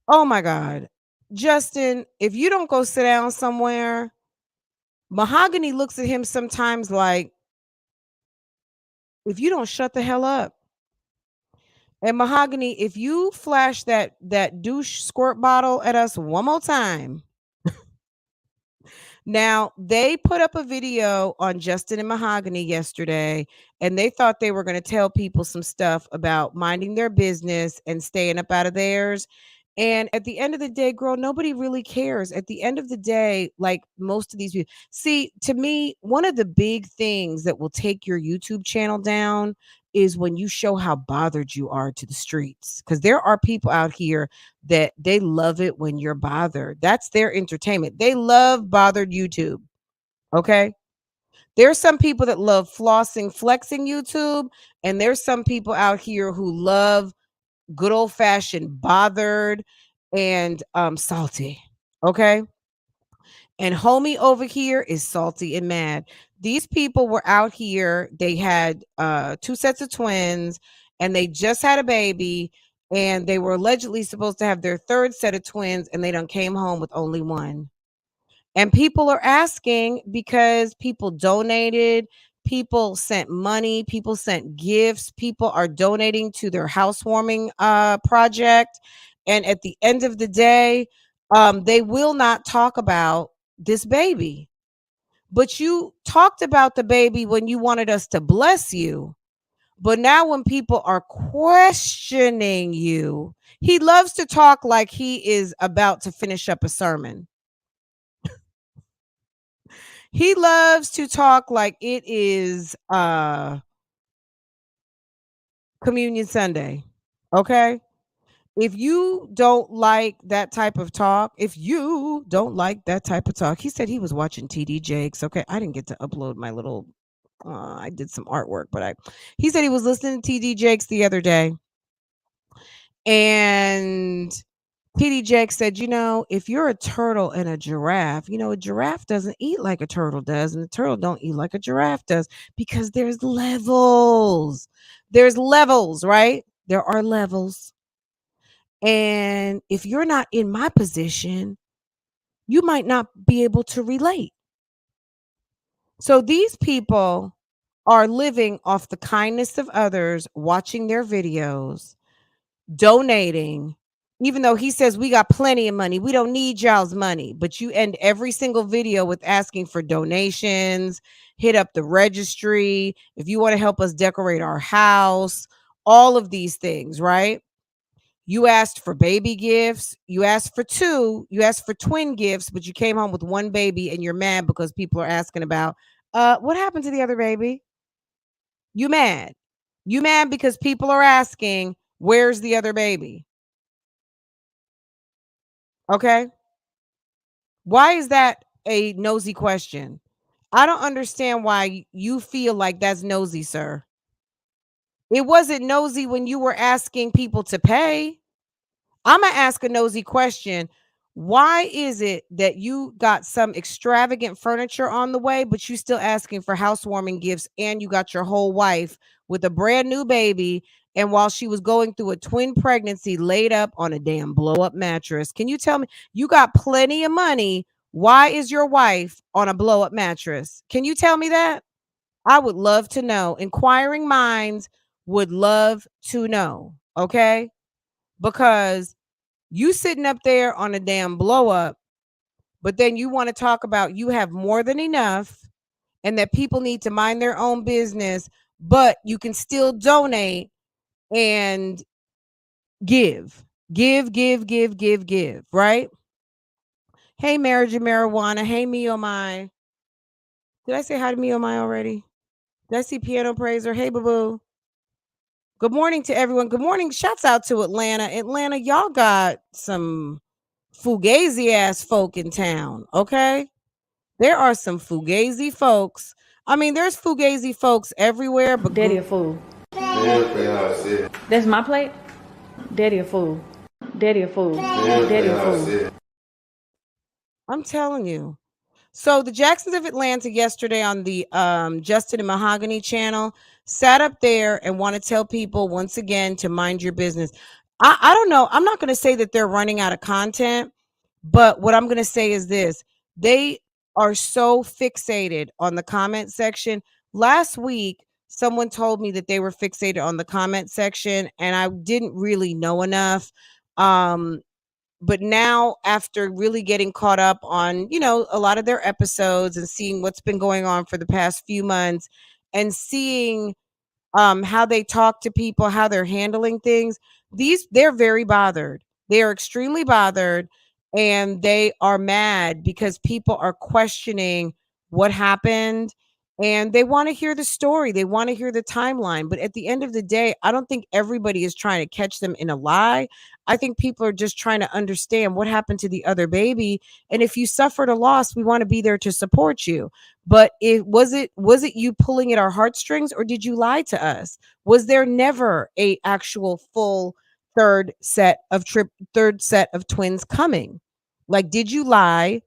Oh my God, Justin, if you don't go sit down somewhere, Mahogany looks at him sometimes like, if you don't shut the hell up. And Mahogany, if you flash that douche squirt bottle at us one more time. Now, they put up a video on Justin and Mahogany yesterday, and they thought they were going to tell people some stuff about minding their business and staying up out of theirs. And at the end of the day, girl, nobody really cares. At the end of the day, like most of these people, see, to me, one of the big things that will take your YouTube channel down is when you show how bothered you are to the streets. Because there are people out here that they love it when you're bothered. That's their entertainment. They love bothered YouTube. Okay. There's some people that love flossing, flexing YouTube. And there's some people out here who love good old fashioned bothered and salty. Okay. And homie over here is salty and mad. These people were out here. They had two sets of twins and they just had a baby. And they were allegedly supposed to have their third set of twins, and they done came home with only one. And people are asking because people donated, people sent money, people sent gifts, people are donating to their housewarming project. And at the end of the day, they will not talk about this baby. But you talked about the baby when you wanted us to bless you. But now when people are questioning you, he loves to talk like he is about to finish up a sermon. He loves to talk like it is Communion Sunday. Okay? If you don't like that type of talk, he said he was watching TD Jakes. Okay, I didn't get to upload my little I did some artwork, but he said he was listening to TD Jakes the other day. And TD Jakes said, if you're a turtle and a giraffe, a giraffe doesn't eat like a turtle does, and the turtle don't eat like a giraffe does, because there's levels. There's levels, right? There are levels. And if you're not in my position, you might not be able to relate. So these people are living off the kindness of others, watching their videos, donating, even though he says we got plenty of money. We don't need y'all's money. But you end every single video with asking for donations, hit up the registry, if you want to help us decorate our house, all of these things, right? You asked for baby gifts. You asked for twin gifts, but you came home with one baby and you're mad because people are asking about, what happened to the other baby? You mad. You mad because people are asking, where's the other baby? Okay. Why is that a nosy question? I don't understand why you feel like that's nosy, sir. It wasn't nosy when you were asking people to pay. I'm going to ask a nosy question. Why is it that you got some extravagant furniture on the way, but you still asking for housewarming gifts, and you got your whole wife with a brand new baby, and while she was going through a twin pregnancy, laid up on a damn blow-up mattress? Can you tell me, you got plenty of money, why is your wife on a blow-up mattress? Can you tell me that? I would love to know. Inquiring minds would love to know, okay? Because you sitting up there on a damn blow up, but then you want to talk about you have more than enough and that people need to mind their own business, but you can still donate and give, right? Hey, Marriage and Marijuana. Hey, Me Oh My. Did I say hi to Me Oh My already? Did I see Piano Praiser? Hey, Boo Boo. Good morning to everyone. Good morning. Shouts out to Atlanta. Atlanta, y'all got some fugazi ass folk in town, okay? There are some fugazi folks. I mean, there's fugazi folks everywhere, but Daddy a fool. That's my plate? Daddy a fool. Daddy a fool. Daddy a fool. I'm telling you. So the Jacksons of Atlanta yesterday on the Justin and Mahogany channel sat up there and want to tell people once again to mind your business. I don't know. I'm not going to say that they're running out of content, but what I'm going to say is this. They are so fixated on the comment section. Last week, someone told me that they were fixated on the comment section, and I didn't really know enough. But now, after really getting caught up on, a lot of their episodes and seeing what's been going on for the past few months and seeing how they talk to people, how they're handling things, they're very bothered. They are extremely bothered, and they are mad because people are questioning what happened, and they want to hear the story. They want to hear the timeline. But at the end of the day, I don't think everybody is trying to catch them in a lie. I think people are just trying to understand what happened to the other baby. And if you suffered a loss, we want to be there to support you. But was it you pulling at our heartstrings, or did you lie to us? Was there never a actual full third set of twins coming? Like, did you lie,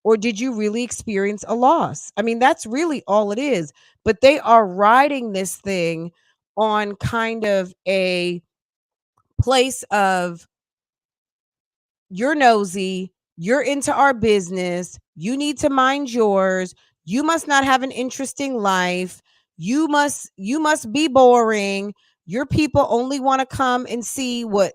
or did you really experience a loss? I mean, that's really all it is. But they are riding this thing on kind of a place of, you're nosy, you're into our business, you need to mind yours, you must not have an interesting life, you must be boring, your people only want to come and see what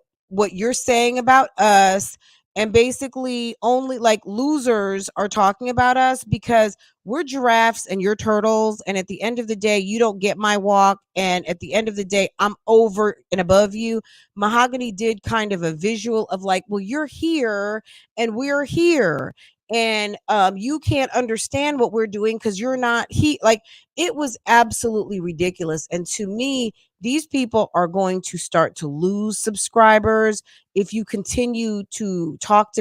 you're saying about us, and basically only like losers are talking about us because we're giraffes and you're turtles, and at the end of the day you don't get my walk, and at the end of the day I'm over and above you. Mahogany did kind of a visual of like, well, you're here and we're here, and you can't understand what we're doing because you're not it was absolutely ridiculous. And to me, these people are going to start to lose subscribers if you continue to talk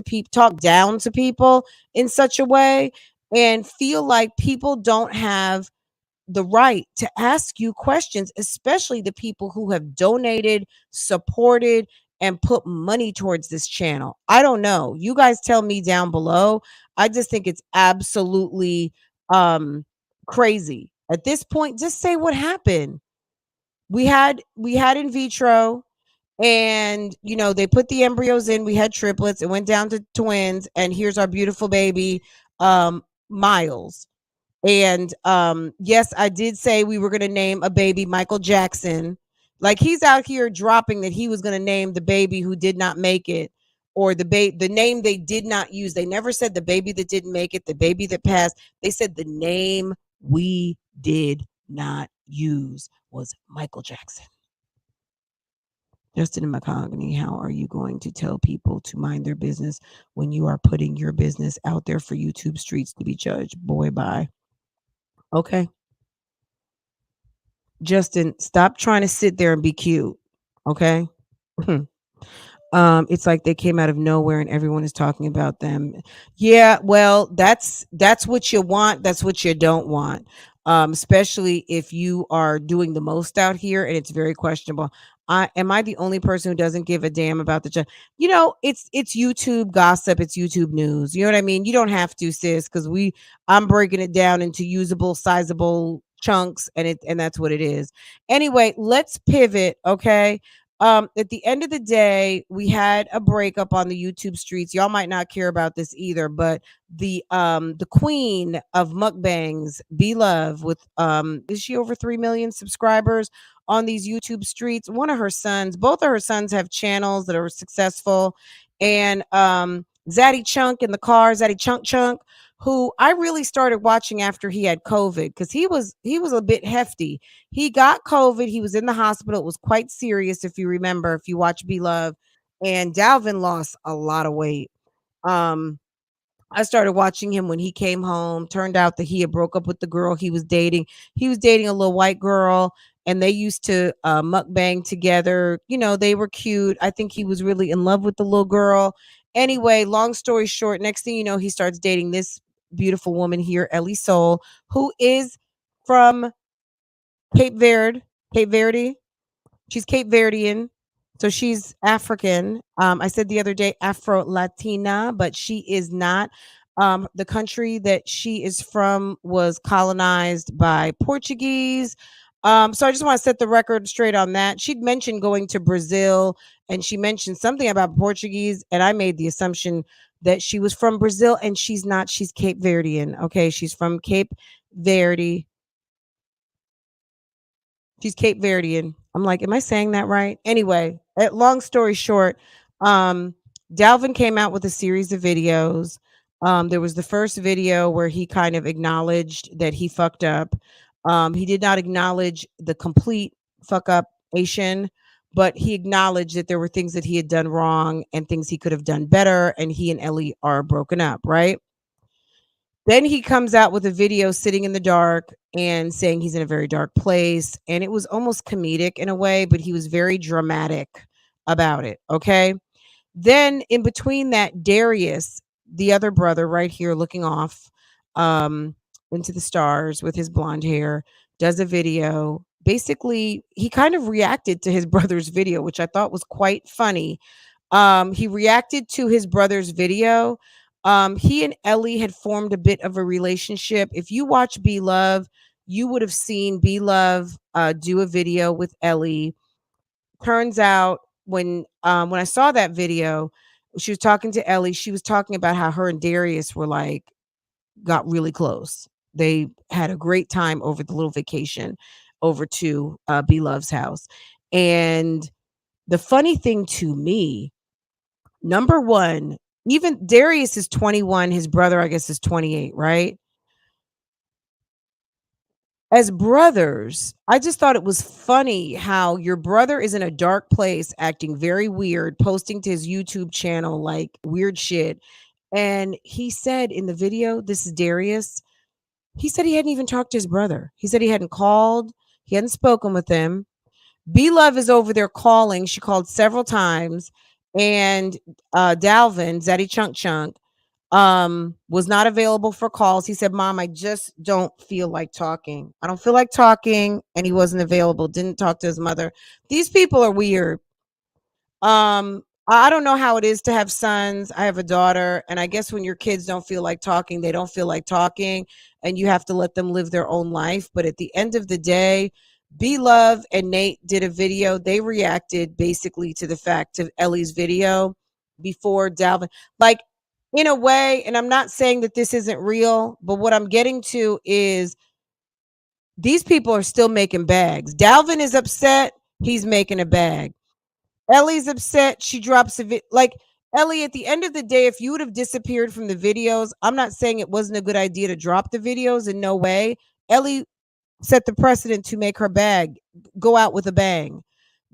down to people in such a way and feel like people don't have the right to ask you questions, especially the people who have donated, supported, and put money towards this channel. I don't know. You guys tell me down below. I just think it's absolutely crazy. At this point, just say what happened. We had in vitro, and they put the embryos in. We had triplets. It went down to twins, and here's our beautiful baby, Miles. And yes, I did say we were going to name a baby Michael Jackson. Like, he's out here dropping that he was going to name the baby who did not make it, or the name they did not use. They never said the baby that didn't make it, the baby that passed. They said the name we did not use was Michael Jackson. Justin and Mahogany, how are you going to tell people to mind their business when you are putting your business out there for YouTube streets to be judged? Boy, bye. Okay. Justin, stop trying to sit there and be cute. Okay. It's like they came out of nowhere and everyone is talking about them. Yeah, well, that's what you want. That's what you don't want. Especially if you are doing the most out here and it's very questionable. Am I the only person who doesn't give a damn about it's YouTube gossip, it's YouTube news. You know what I mean? You don't have to, sis, because I'm breaking it down into usable, sizable chunks, and that's what it is. Anyway, let's pivot, okay? At the end of the day, we had a breakup on the YouTube streets. Y'all might not care about this either, but the queen of mukbangs, B-Love, with is she over 3 million subscribers on these YouTube streets? Both of her sons have channels that are successful, and Zaddy Chunk in the car, Zaddy Chunk Chuck, who I really started watching after he had COVID, because he was a bit hefty. He got COVID. He was in the hospital. It was quite serious, if you remember, if you watch B-Love. And Dalvin lost a lot of weight. I started watching him when he came home. Turned out that he had broke up with the girl he was dating. He was dating a little white girl, and they used to mukbang together. They were cute. I think he was really in love with the little girl. Anyway, long story short, next thing you know, he starts dating this beautiful woman here, ellisoul, who is from Cape Verde. She's Cape Verdean. So she's African. I said the other day Afro Latina, but she is not. The country that she is from was colonized by Portuguese. So I just want to set the record straight on that. She'd mentioned going to Brazil, and she mentioned something about Portuguese, and I made the assumption that she was from Brazil, and she's not. She's Cape Verdean. Okay, she's from Cape Verde. She's Cape Verdean. I'm like, am I saying that right? Anyway, long story short, Dalvin came out with a series of videos. There was the first video where he kind of acknowledged that he fucked up. He did not acknowledge the complete fuck up Asian, but he acknowledged that there were things that he had done wrong and things he could have done better. And he and Elli are broken up, right? Then he comes out with a video sitting in the dark and saying he's in a very dark place. And it was almost comedic in a way, but he was very dramatic about it. Okay. Then in between that, Darius, the other brother right here looking off into the stars with his blonde hair, does a video. Basically, he kind of reacted to his brother's video, which I thought was quite funny. He reacted to his brother's video. He and Elli had formed a bit of a relationship. If you watch B-Love, you would have seen B-Love do a video with Elli. Turns out when I saw that video, she was talking to Elli. She was talking about how her and Darius got really close. They had a great time over the little vacation over to B-Love's house. And the funny thing to me, number one, even Darius is 21. His brother, I guess, is 28, right? As brothers, I just thought it was funny how your brother is in a dark place, acting very weird, posting to his YouTube channel like weird shit. And he said in the video, this is Darius, he said he hadn't even talked to his brother. He said he hadn't called, he hadn't spoken with him. B-Love is over there calling. She called several times. And Dalvin, Zaddy Chunk Chunk, was not available for calls. He said, Mom, I just don't feel like talking. I don't feel like talking. And he wasn't available. Didn't talk to his mother. These people are weird. I don't know how it is to have sons. I have a daughter, and I guess when your kids don't feel like talking, they don't feel like talking, and you have to let them live their own life. But at the end of the day, B-Love and Nate did a video. They reacted basically to the fact of Elli's video before Dalvin. Like, in a way, and I'm not saying that this isn't real, but what I'm getting to is these people are still making bags. Dalvin is upset. He's making a bag. Ellie's upset. She drops a like Elli, at the end of the day, if you would have disappeared from the videos, I'm not saying it wasn't a good idea to drop the videos, in no way. Elli set the precedent to make her bag go out with a bang.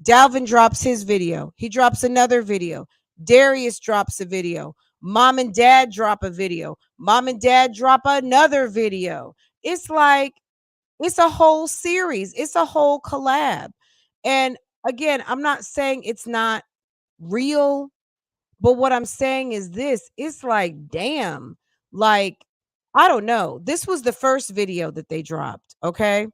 Dalvin drops his video. He drops another video. Darius drops a video. Mom and dad drop a video. Mom and dad drop another video. It's like, it's a whole series. It's a whole collab. And again, I'm not saying it's not real, but what I'm saying is this, it's like, damn, like, I don't know. This was the first video that they dropped. Okay.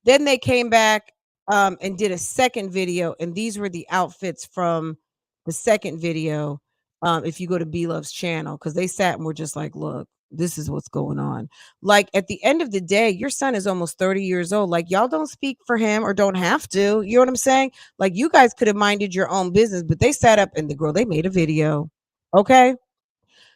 Then they came back and did a second video, and these were the outfits from the second video. If you go to B-Love's channel, because they sat and were just like, look, this is what's going on. Like, at the end of the day, your son is almost 30 years old. Like, y'all don't speak for him or don't have to. You know what I'm saying? Like, you guys could have minded your own business, but they sat up and they made a video. Okay.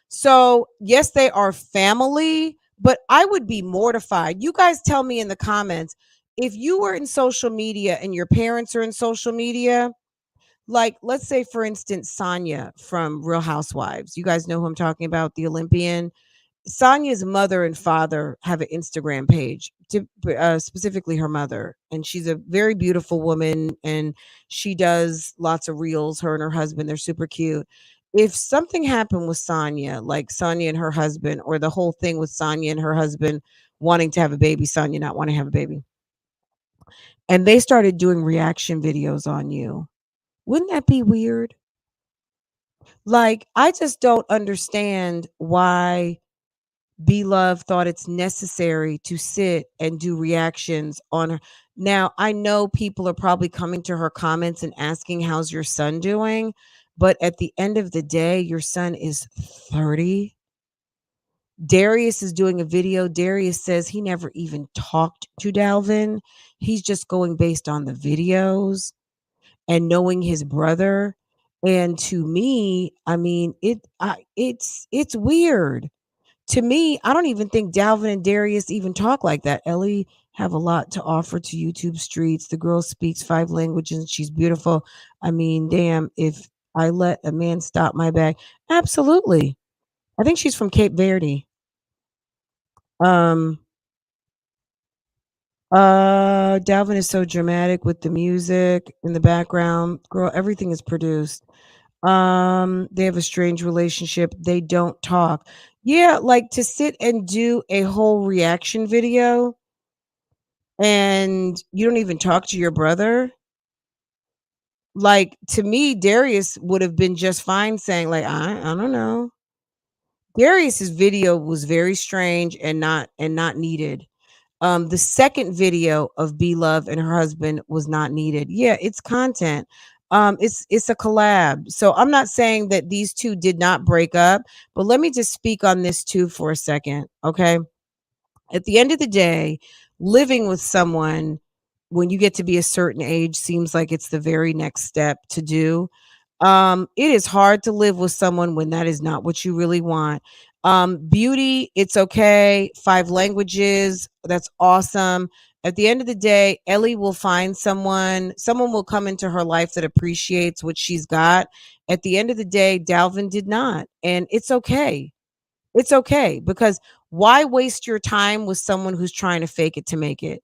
So, yes, they are family, but I would be mortified. You guys tell me in the comments, if you were in social media and your parents are in social media, like, let's say, for instance, Sonya from Real Housewives. You guys know who I'm talking about, the Olympian. Sonya's mother and father have an Instagram page, specifically her mother, and she's a very beautiful woman, and she does lots of reels. Her and her husband, they're super cute. If something happened with Sonya, like Sonya and her husband, or the whole thing with Sonya and her husband wanting to have a baby, Sonya not wanting to have a baby, and they started doing reaction videos on you, wouldn't that be weird? Like, I just don't understand why B-Love thought it's necessary to sit and do reactions on her. Now, I know people are probably coming to her comments and asking, how's your son doing? But at the end of the day, your son is 30. Darius is doing a video. Darius says he never even talked to Dalvin. He's just going based on the videos and knowing his brother. And to me, I mean, it's weird. To me, I don't even think Dalvin and Darius even talk like that. Elli have a lot to offer to YouTube streets. The girl speaks 5 languages. She's beautiful. I mean, damn, if I let a man stop my bag, absolutely. I think she's from Cape Verde. Dalvin is so dramatic with the music in the background. Girl, everything is produced. They have a strange relationship. They don't talk. Yeah, like to sit and do a whole reaction video and you don't even talk to your brother. Like, to me, Darius would have been just fine saying, like, I don't know. Darius's video was very strange and not needed. The second video of B-Love and her husband was not needed. Yeah, it's content. It's a collab. So I'm not saying that these two did not break up, but let me just speak on this too for a second. Okay. At the end of the day, living with someone when you get to be a certain age seems like it's the very next step to do. It is hard to live with someone when that is not what you really want. Beauty, it's okay. 5 languages, that's awesome. At the end of the day, Elli will find someone will come into her life that appreciates what she's got. At the end of the day, Dalvin did not, and it's okay. It's okay, because why waste your time with someone who's trying to fake it to make it?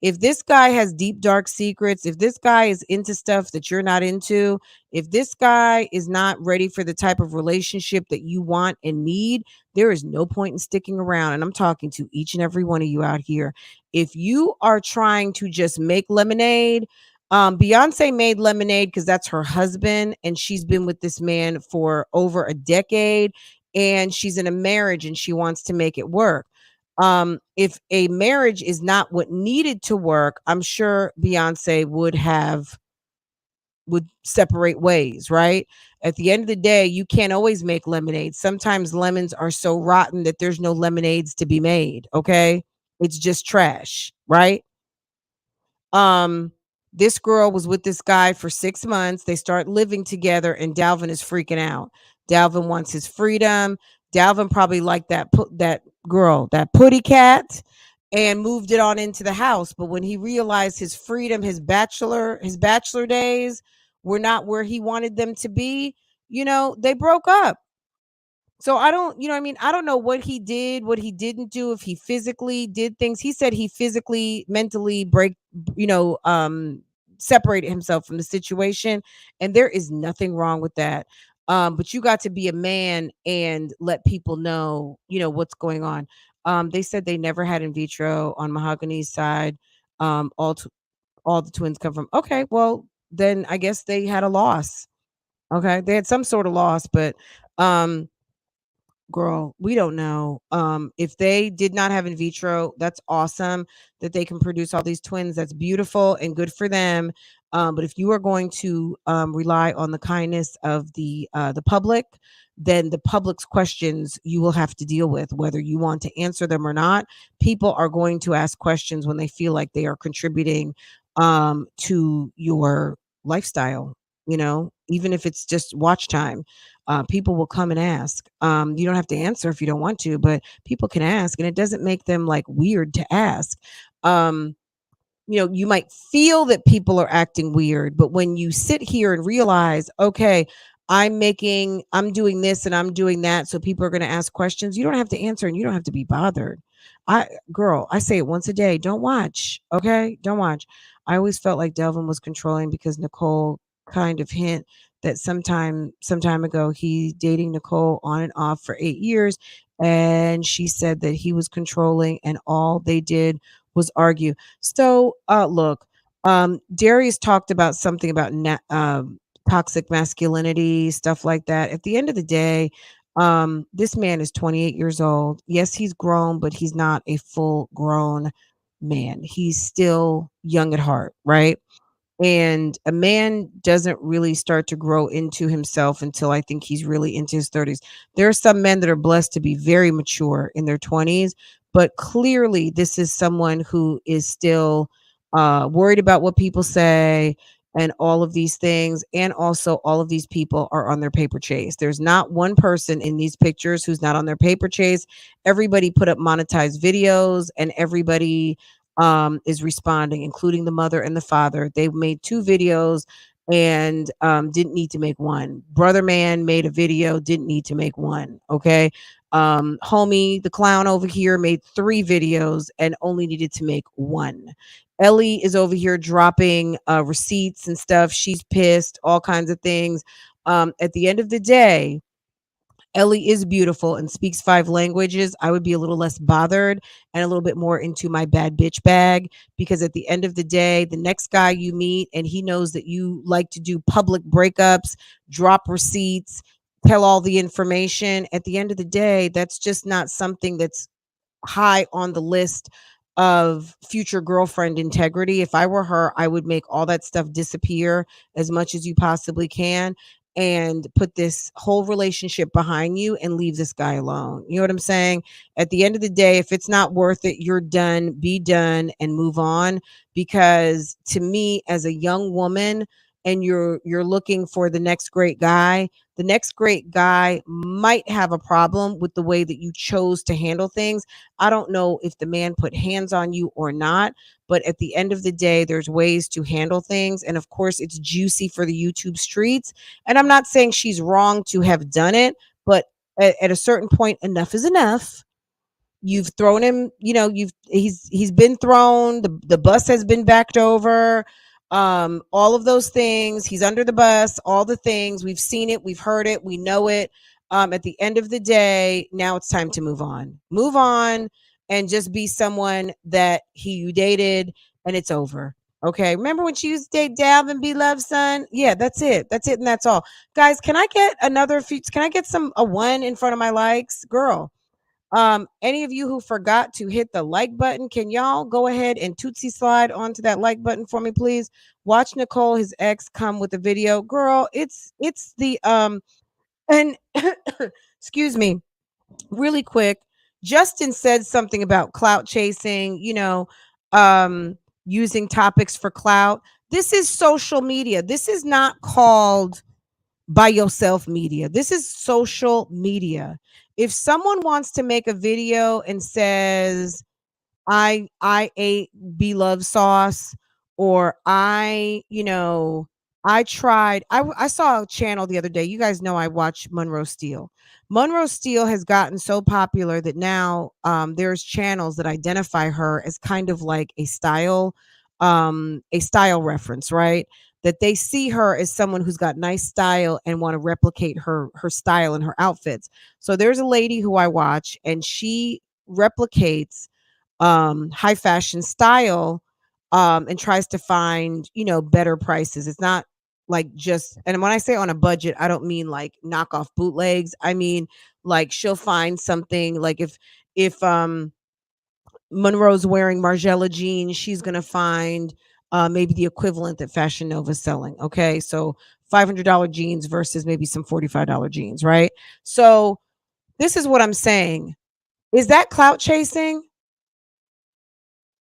If this guy has deep, dark secrets, if this guy is into stuff that you're not into, if this guy is not ready for the type of relationship that you want and need, there is no point in sticking around. And I'm talking to each and every one of you out here. If you are trying to just make lemonade, Beyonce made lemonade because that's her husband, and she's been with this man for over a decade, and she's in a marriage and she wants to make it work. If a marriage is not what needed to work, I'm sure Beyonce would separate ways, right? At the end of the day, you can't always make lemonade. Sometimes lemons are so rotten that there's no lemonades to be made, okay? It's just trash, right? Um, this girl was with this guy for 6 months. They start living together, and Dalvin is freaking out. Dalvin wants his freedom. Dalvin probably liked that girl, that putty cat, and moved it on into the house. But when he realized his freedom, his bachelor days were not where he wanted them to be, they broke up. So I don't, you know what I mean? I don't know what he did, what he didn't do, if he physically did things. He said he physically, mentally separated himself from the situation. And there is nothing wrong with that. But you got to be a man and let people know, what's going on. They said they never had in vitro on Mahogany's side. All the twins come from. Okay, well, then I guess they had a loss. Okay. They had some sort of loss, but girl, we don't know. If they did not have in vitro, that's awesome that they can produce all these twins. That's beautiful and good for them. But if you are going to rely on the kindness of the public, then the public's questions you will have to deal with, whether you want to answer them or not. People are going to ask questions when they feel like they are contributing to your lifestyle. Even if it's just watch time. People will come and ask. You don't have to answer if you don't want to, but people can ask, and it doesn't make them like weird to ask. You might feel that people are acting weird, but when you sit here and realize, okay, I'm doing this and I'm doing that, so people are going to ask questions, you don't have to answer and you don't have to be bothered. I say it once a day. Don't watch. Okay. Don't watch. I always felt like Delvin was controlling because Nicole kind of hint that some time ago he dating Nicole on and off for 8 years, and she said that he was controlling and all they did was argue. So look, Darius talked about something about toxic masculinity, stuff like that. At the end of the day, this man is 28 years old. Yes, he's grown, but he's not a full grown man. He's still young at heart, right? And a man doesn't really start to grow into himself until I think he's really into his 30s. There are some men that are blessed to be very mature in their 20s, but clearly this is someone who is still worried about what people say and all of these things. And also all of these people are on their paper chase. There's not one person in these pictures who's not on their paper chase. Everybody put up monetized videos, and everybody is responding, including the mother and the father. They made 2 videos and didn't need to make one. Brother man made a video, didn't need to make one. Okay. Homie, the clown over here, made 3 videos and only needed to make one. Elli is over here dropping receipts and stuff. She's pissed, all kinds of things. At the end of the day, Elli is beautiful and speaks 5 languages. I would be a little less bothered and a little bit more into my bad bitch bag, because at the end of the day, the next guy you meet and he knows that you like to do public breakups, drop receipts, tell all the information. At the end of the day, that's just not something that's high on the list of future girlfriend integrity. If I were her, I would make all that stuff disappear as much as you possibly can and put this whole relationship behind you and leave this guy alone. You know what I'm saying? At the end of the day, if it's not worth it, you're done, be done and move on. Because to me, as a young woman, and you're looking for the next great guy, the next great guy might have a problem with the way that you chose to handle things. I don't know if the man put hands on you or not, but at the end of the day, there's ways to handle things. And of course, it's juicy for the YouTube streets. And I'm not saying she's wrong to have done it, but at a certain point, enough is enough. you've thrown him, he's been thrown, the bus has been backed over, all of those things. He's under the bus, all the things. We've seen it, we've heard it, we know it. At the end of the day, now it's time to move on. Move on and just be someone that you dated, and it's over. Okay. Remember when she used to date Dalvin, be Love's son? Yeah, that's it. That's it, and that's all. Guys, can I get another few? Can I get a one in front of my likes? Girl. Any of you who forgot to hit the like button, can y'all go ahead and tootsie slide onto that like button for me, please? Watch Nicole, his ex, come with the video. Girl, it's the and excuse me, really quick. Justin said something about clout chasing, using topics for clout. This is social media. This is not called by yourself media. This is social media. If someone wants to make a video and says, I ate beloved sauce, or I tried. I saw a channel the other day. You guys know I watch Monroe Steele. Monroe Steele has gotten so popular that now there's channels that identify her as kind of like a style reference, right? That they see her as someone who's got nice style and want to replicate her style and her outfits. So there's a lady who I watch, and she replicates high fashion style, and tries to find, better prices. It's not like just, and when I say on a budget, I don't mean like knockoff bootlegs. I mean, like, she'll find something like, if Monroe's wearing Margiela jeans, she's gonna find maybe the equivalent that Fashion Nova's selling. Okay, so $500 jeans versus maybe some $45 jeans, right? So this is what I'm saying. Is that clout chasing?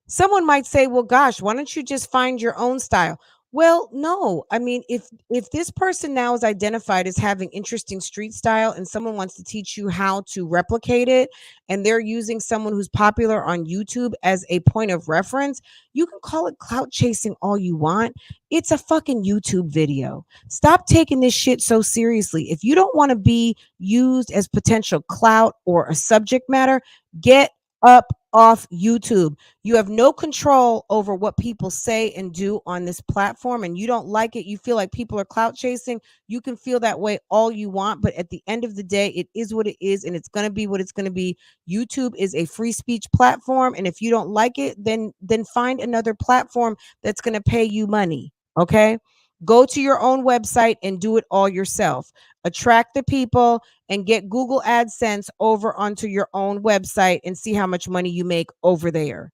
Someone might say, well, gosh, why don't you just find your own style? Well, no. I mean, if this person now is identified as having interesting street style, and someone wants to teach you how to replicate it, and they're using someone who's popular on YouTube as a point of reference, you can call it clout chasing all you want. It's a fucking YouTube video. Stop taking this shit so seriously. If you don't want to be used as potential clout or a subject matter, get up off YouTube. You have no control over what people say and do on this platform, and you don't like it. You feel like people are clout chasing. You can feel that way all you want, but at the end of the day, it is what it is, and it's going to be what it's going to be. YouTube is a free speech platform, and if you don't like it, then find another platform that's going to pay you money. Okay? Go to your own website and do it all yourself. Attract the people and get Google AdSense over onto your own website and see how much money you make over there.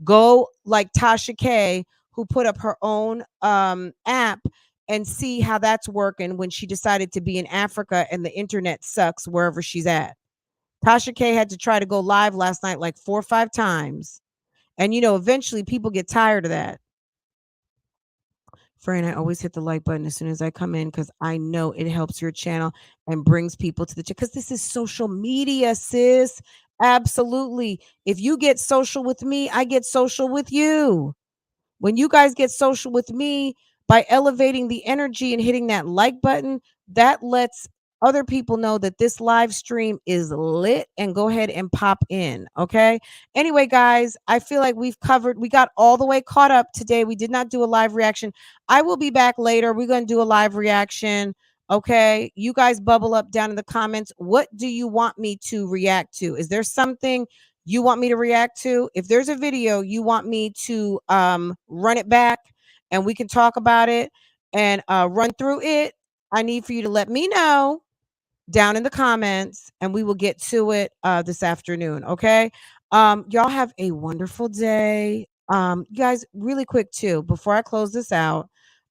Go like Tasha K, who put up her own app, and see how that's working when she decided to be in Africa and the internet sucks wherever she's at. Tasha K had to try to go live last night like 4 or 5 times. And eventually people get tired of that. Fran, I always hit the like button as soon as I come in because I know it helps your channel and brings people to the channel, because this is social media, sis. Absolutely. If you get social with me, I get social with you. When you guys get social with me by elevating the energy and hitting that like button, that lets other people know that this live stream is lit, and go ahead and pop in. Okay. Anyway, guys, I feel like we got all the way caught up today. We did not do a live reaction. I will be back later. We're going to do a live reaction. Okay. You guys bubble up down in the comments. What do you want me to react to? Is there something you want me to react to? If there's a video you want me to run it back and we can talk about it and run through it, I need for you to let me know down in the comments, and we will get to it this afternoon. Okay. Y'all have a wonderful day. You guys, really quick too, before I close this out,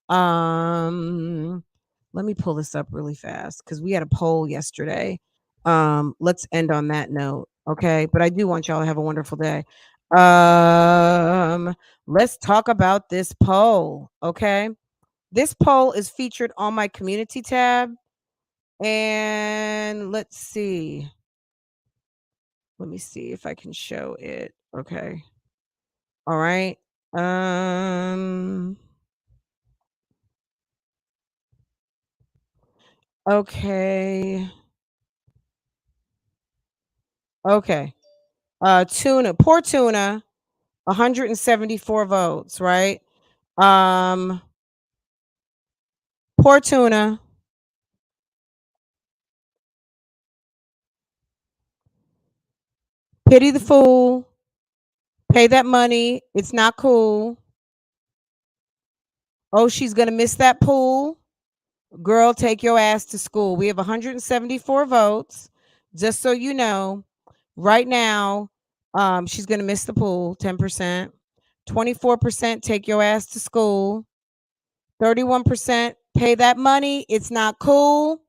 let me pull this up really fast because we had a poll yesterday. Let's end on that note. Okay. But I do want y'all to have a wonderful day. Let's talk about this poll. Okay. This poll is featured on my community tab. And let's see. Let me see if I can show it. Okay. All right. Okay. Okay. Tuna, poor tuna, 174 votes, right? Poor tuna. Pity the fool. Pay that money. It's not cool. Oh, she's going to miss that pool. Girl, take your ass to school. We have 174 votes. Just so you know, right now, she's going to miss the pool, 10%. 24% take your ass to school. 31% pay that money. It's not cool.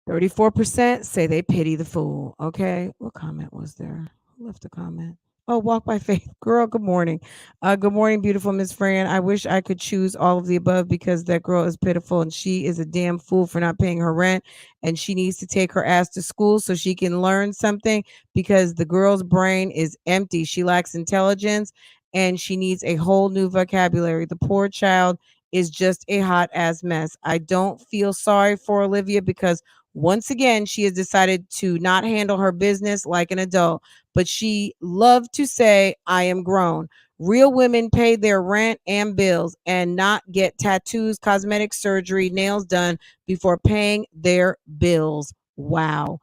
34% say they pity the fool. Okay. What comment was there? Who left a comment? Oh, walk by faith. Girl, good morning. Good morning, beautiful Miss Fran. I wish I could choose all of the above because that girl is pitiful and she is a damn fool for not paying her rent. And she needs to take her ass to school so she can learn something because the girl's brain is empty. She lacks intelligence and she needs a whole new vocabulary. The poor child is just a hot ass mess. I don't feel sorry for Olivia because once again, she has decided to not handle her business like an adult, but she loved to say, I am grown. Real women pay their rent and bills and not get tattoos, cosmetic surgery, nails done before paying their bills. Wow.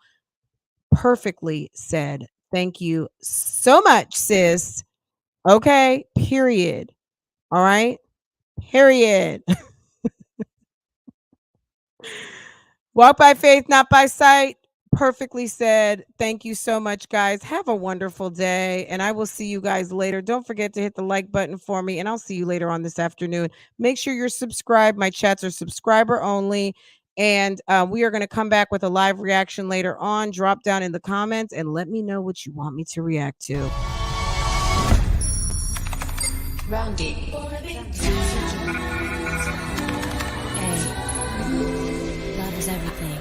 Perfectly said. Thank you so much, sis. Okay. Period. All right. Period. Walk by faith, not by sight. Perfectly said. Thank you so much, guys. Have a wonderful day, and I will see you guys later. Don't forget to hit the like button for me, and I'll see you later on this afternoon. Make sure you're subscribed. My chats are subscriber only, and we are going to come back with a live reaction later on. Drop down in the comments and let me know what you want me to react to. Roundy. Love is everything.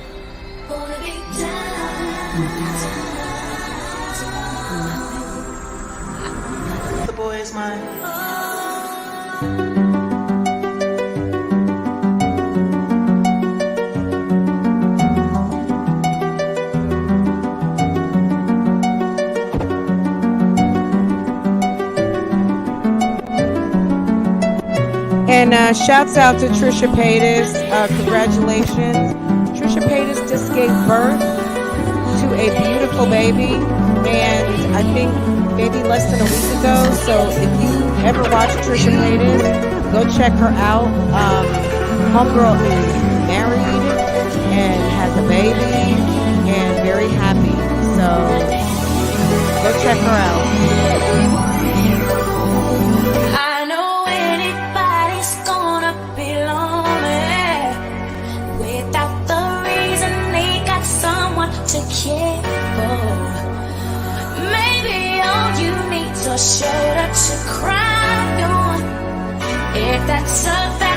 The boy is mine. And shouts out to Trisha Paytas. Congratulations. Trisha Paytas just gave birth to a beautiful baby, and I think maybe less than a week ago. So if you ever watch Trisha Paytas, go check her out. Homegirl is married and has a baby and very happy. So go check her out. I know anybody's gonna be lonely without the reason they got someone to care for. Maybe all you need's a shoulder to cry on. If that's a fact,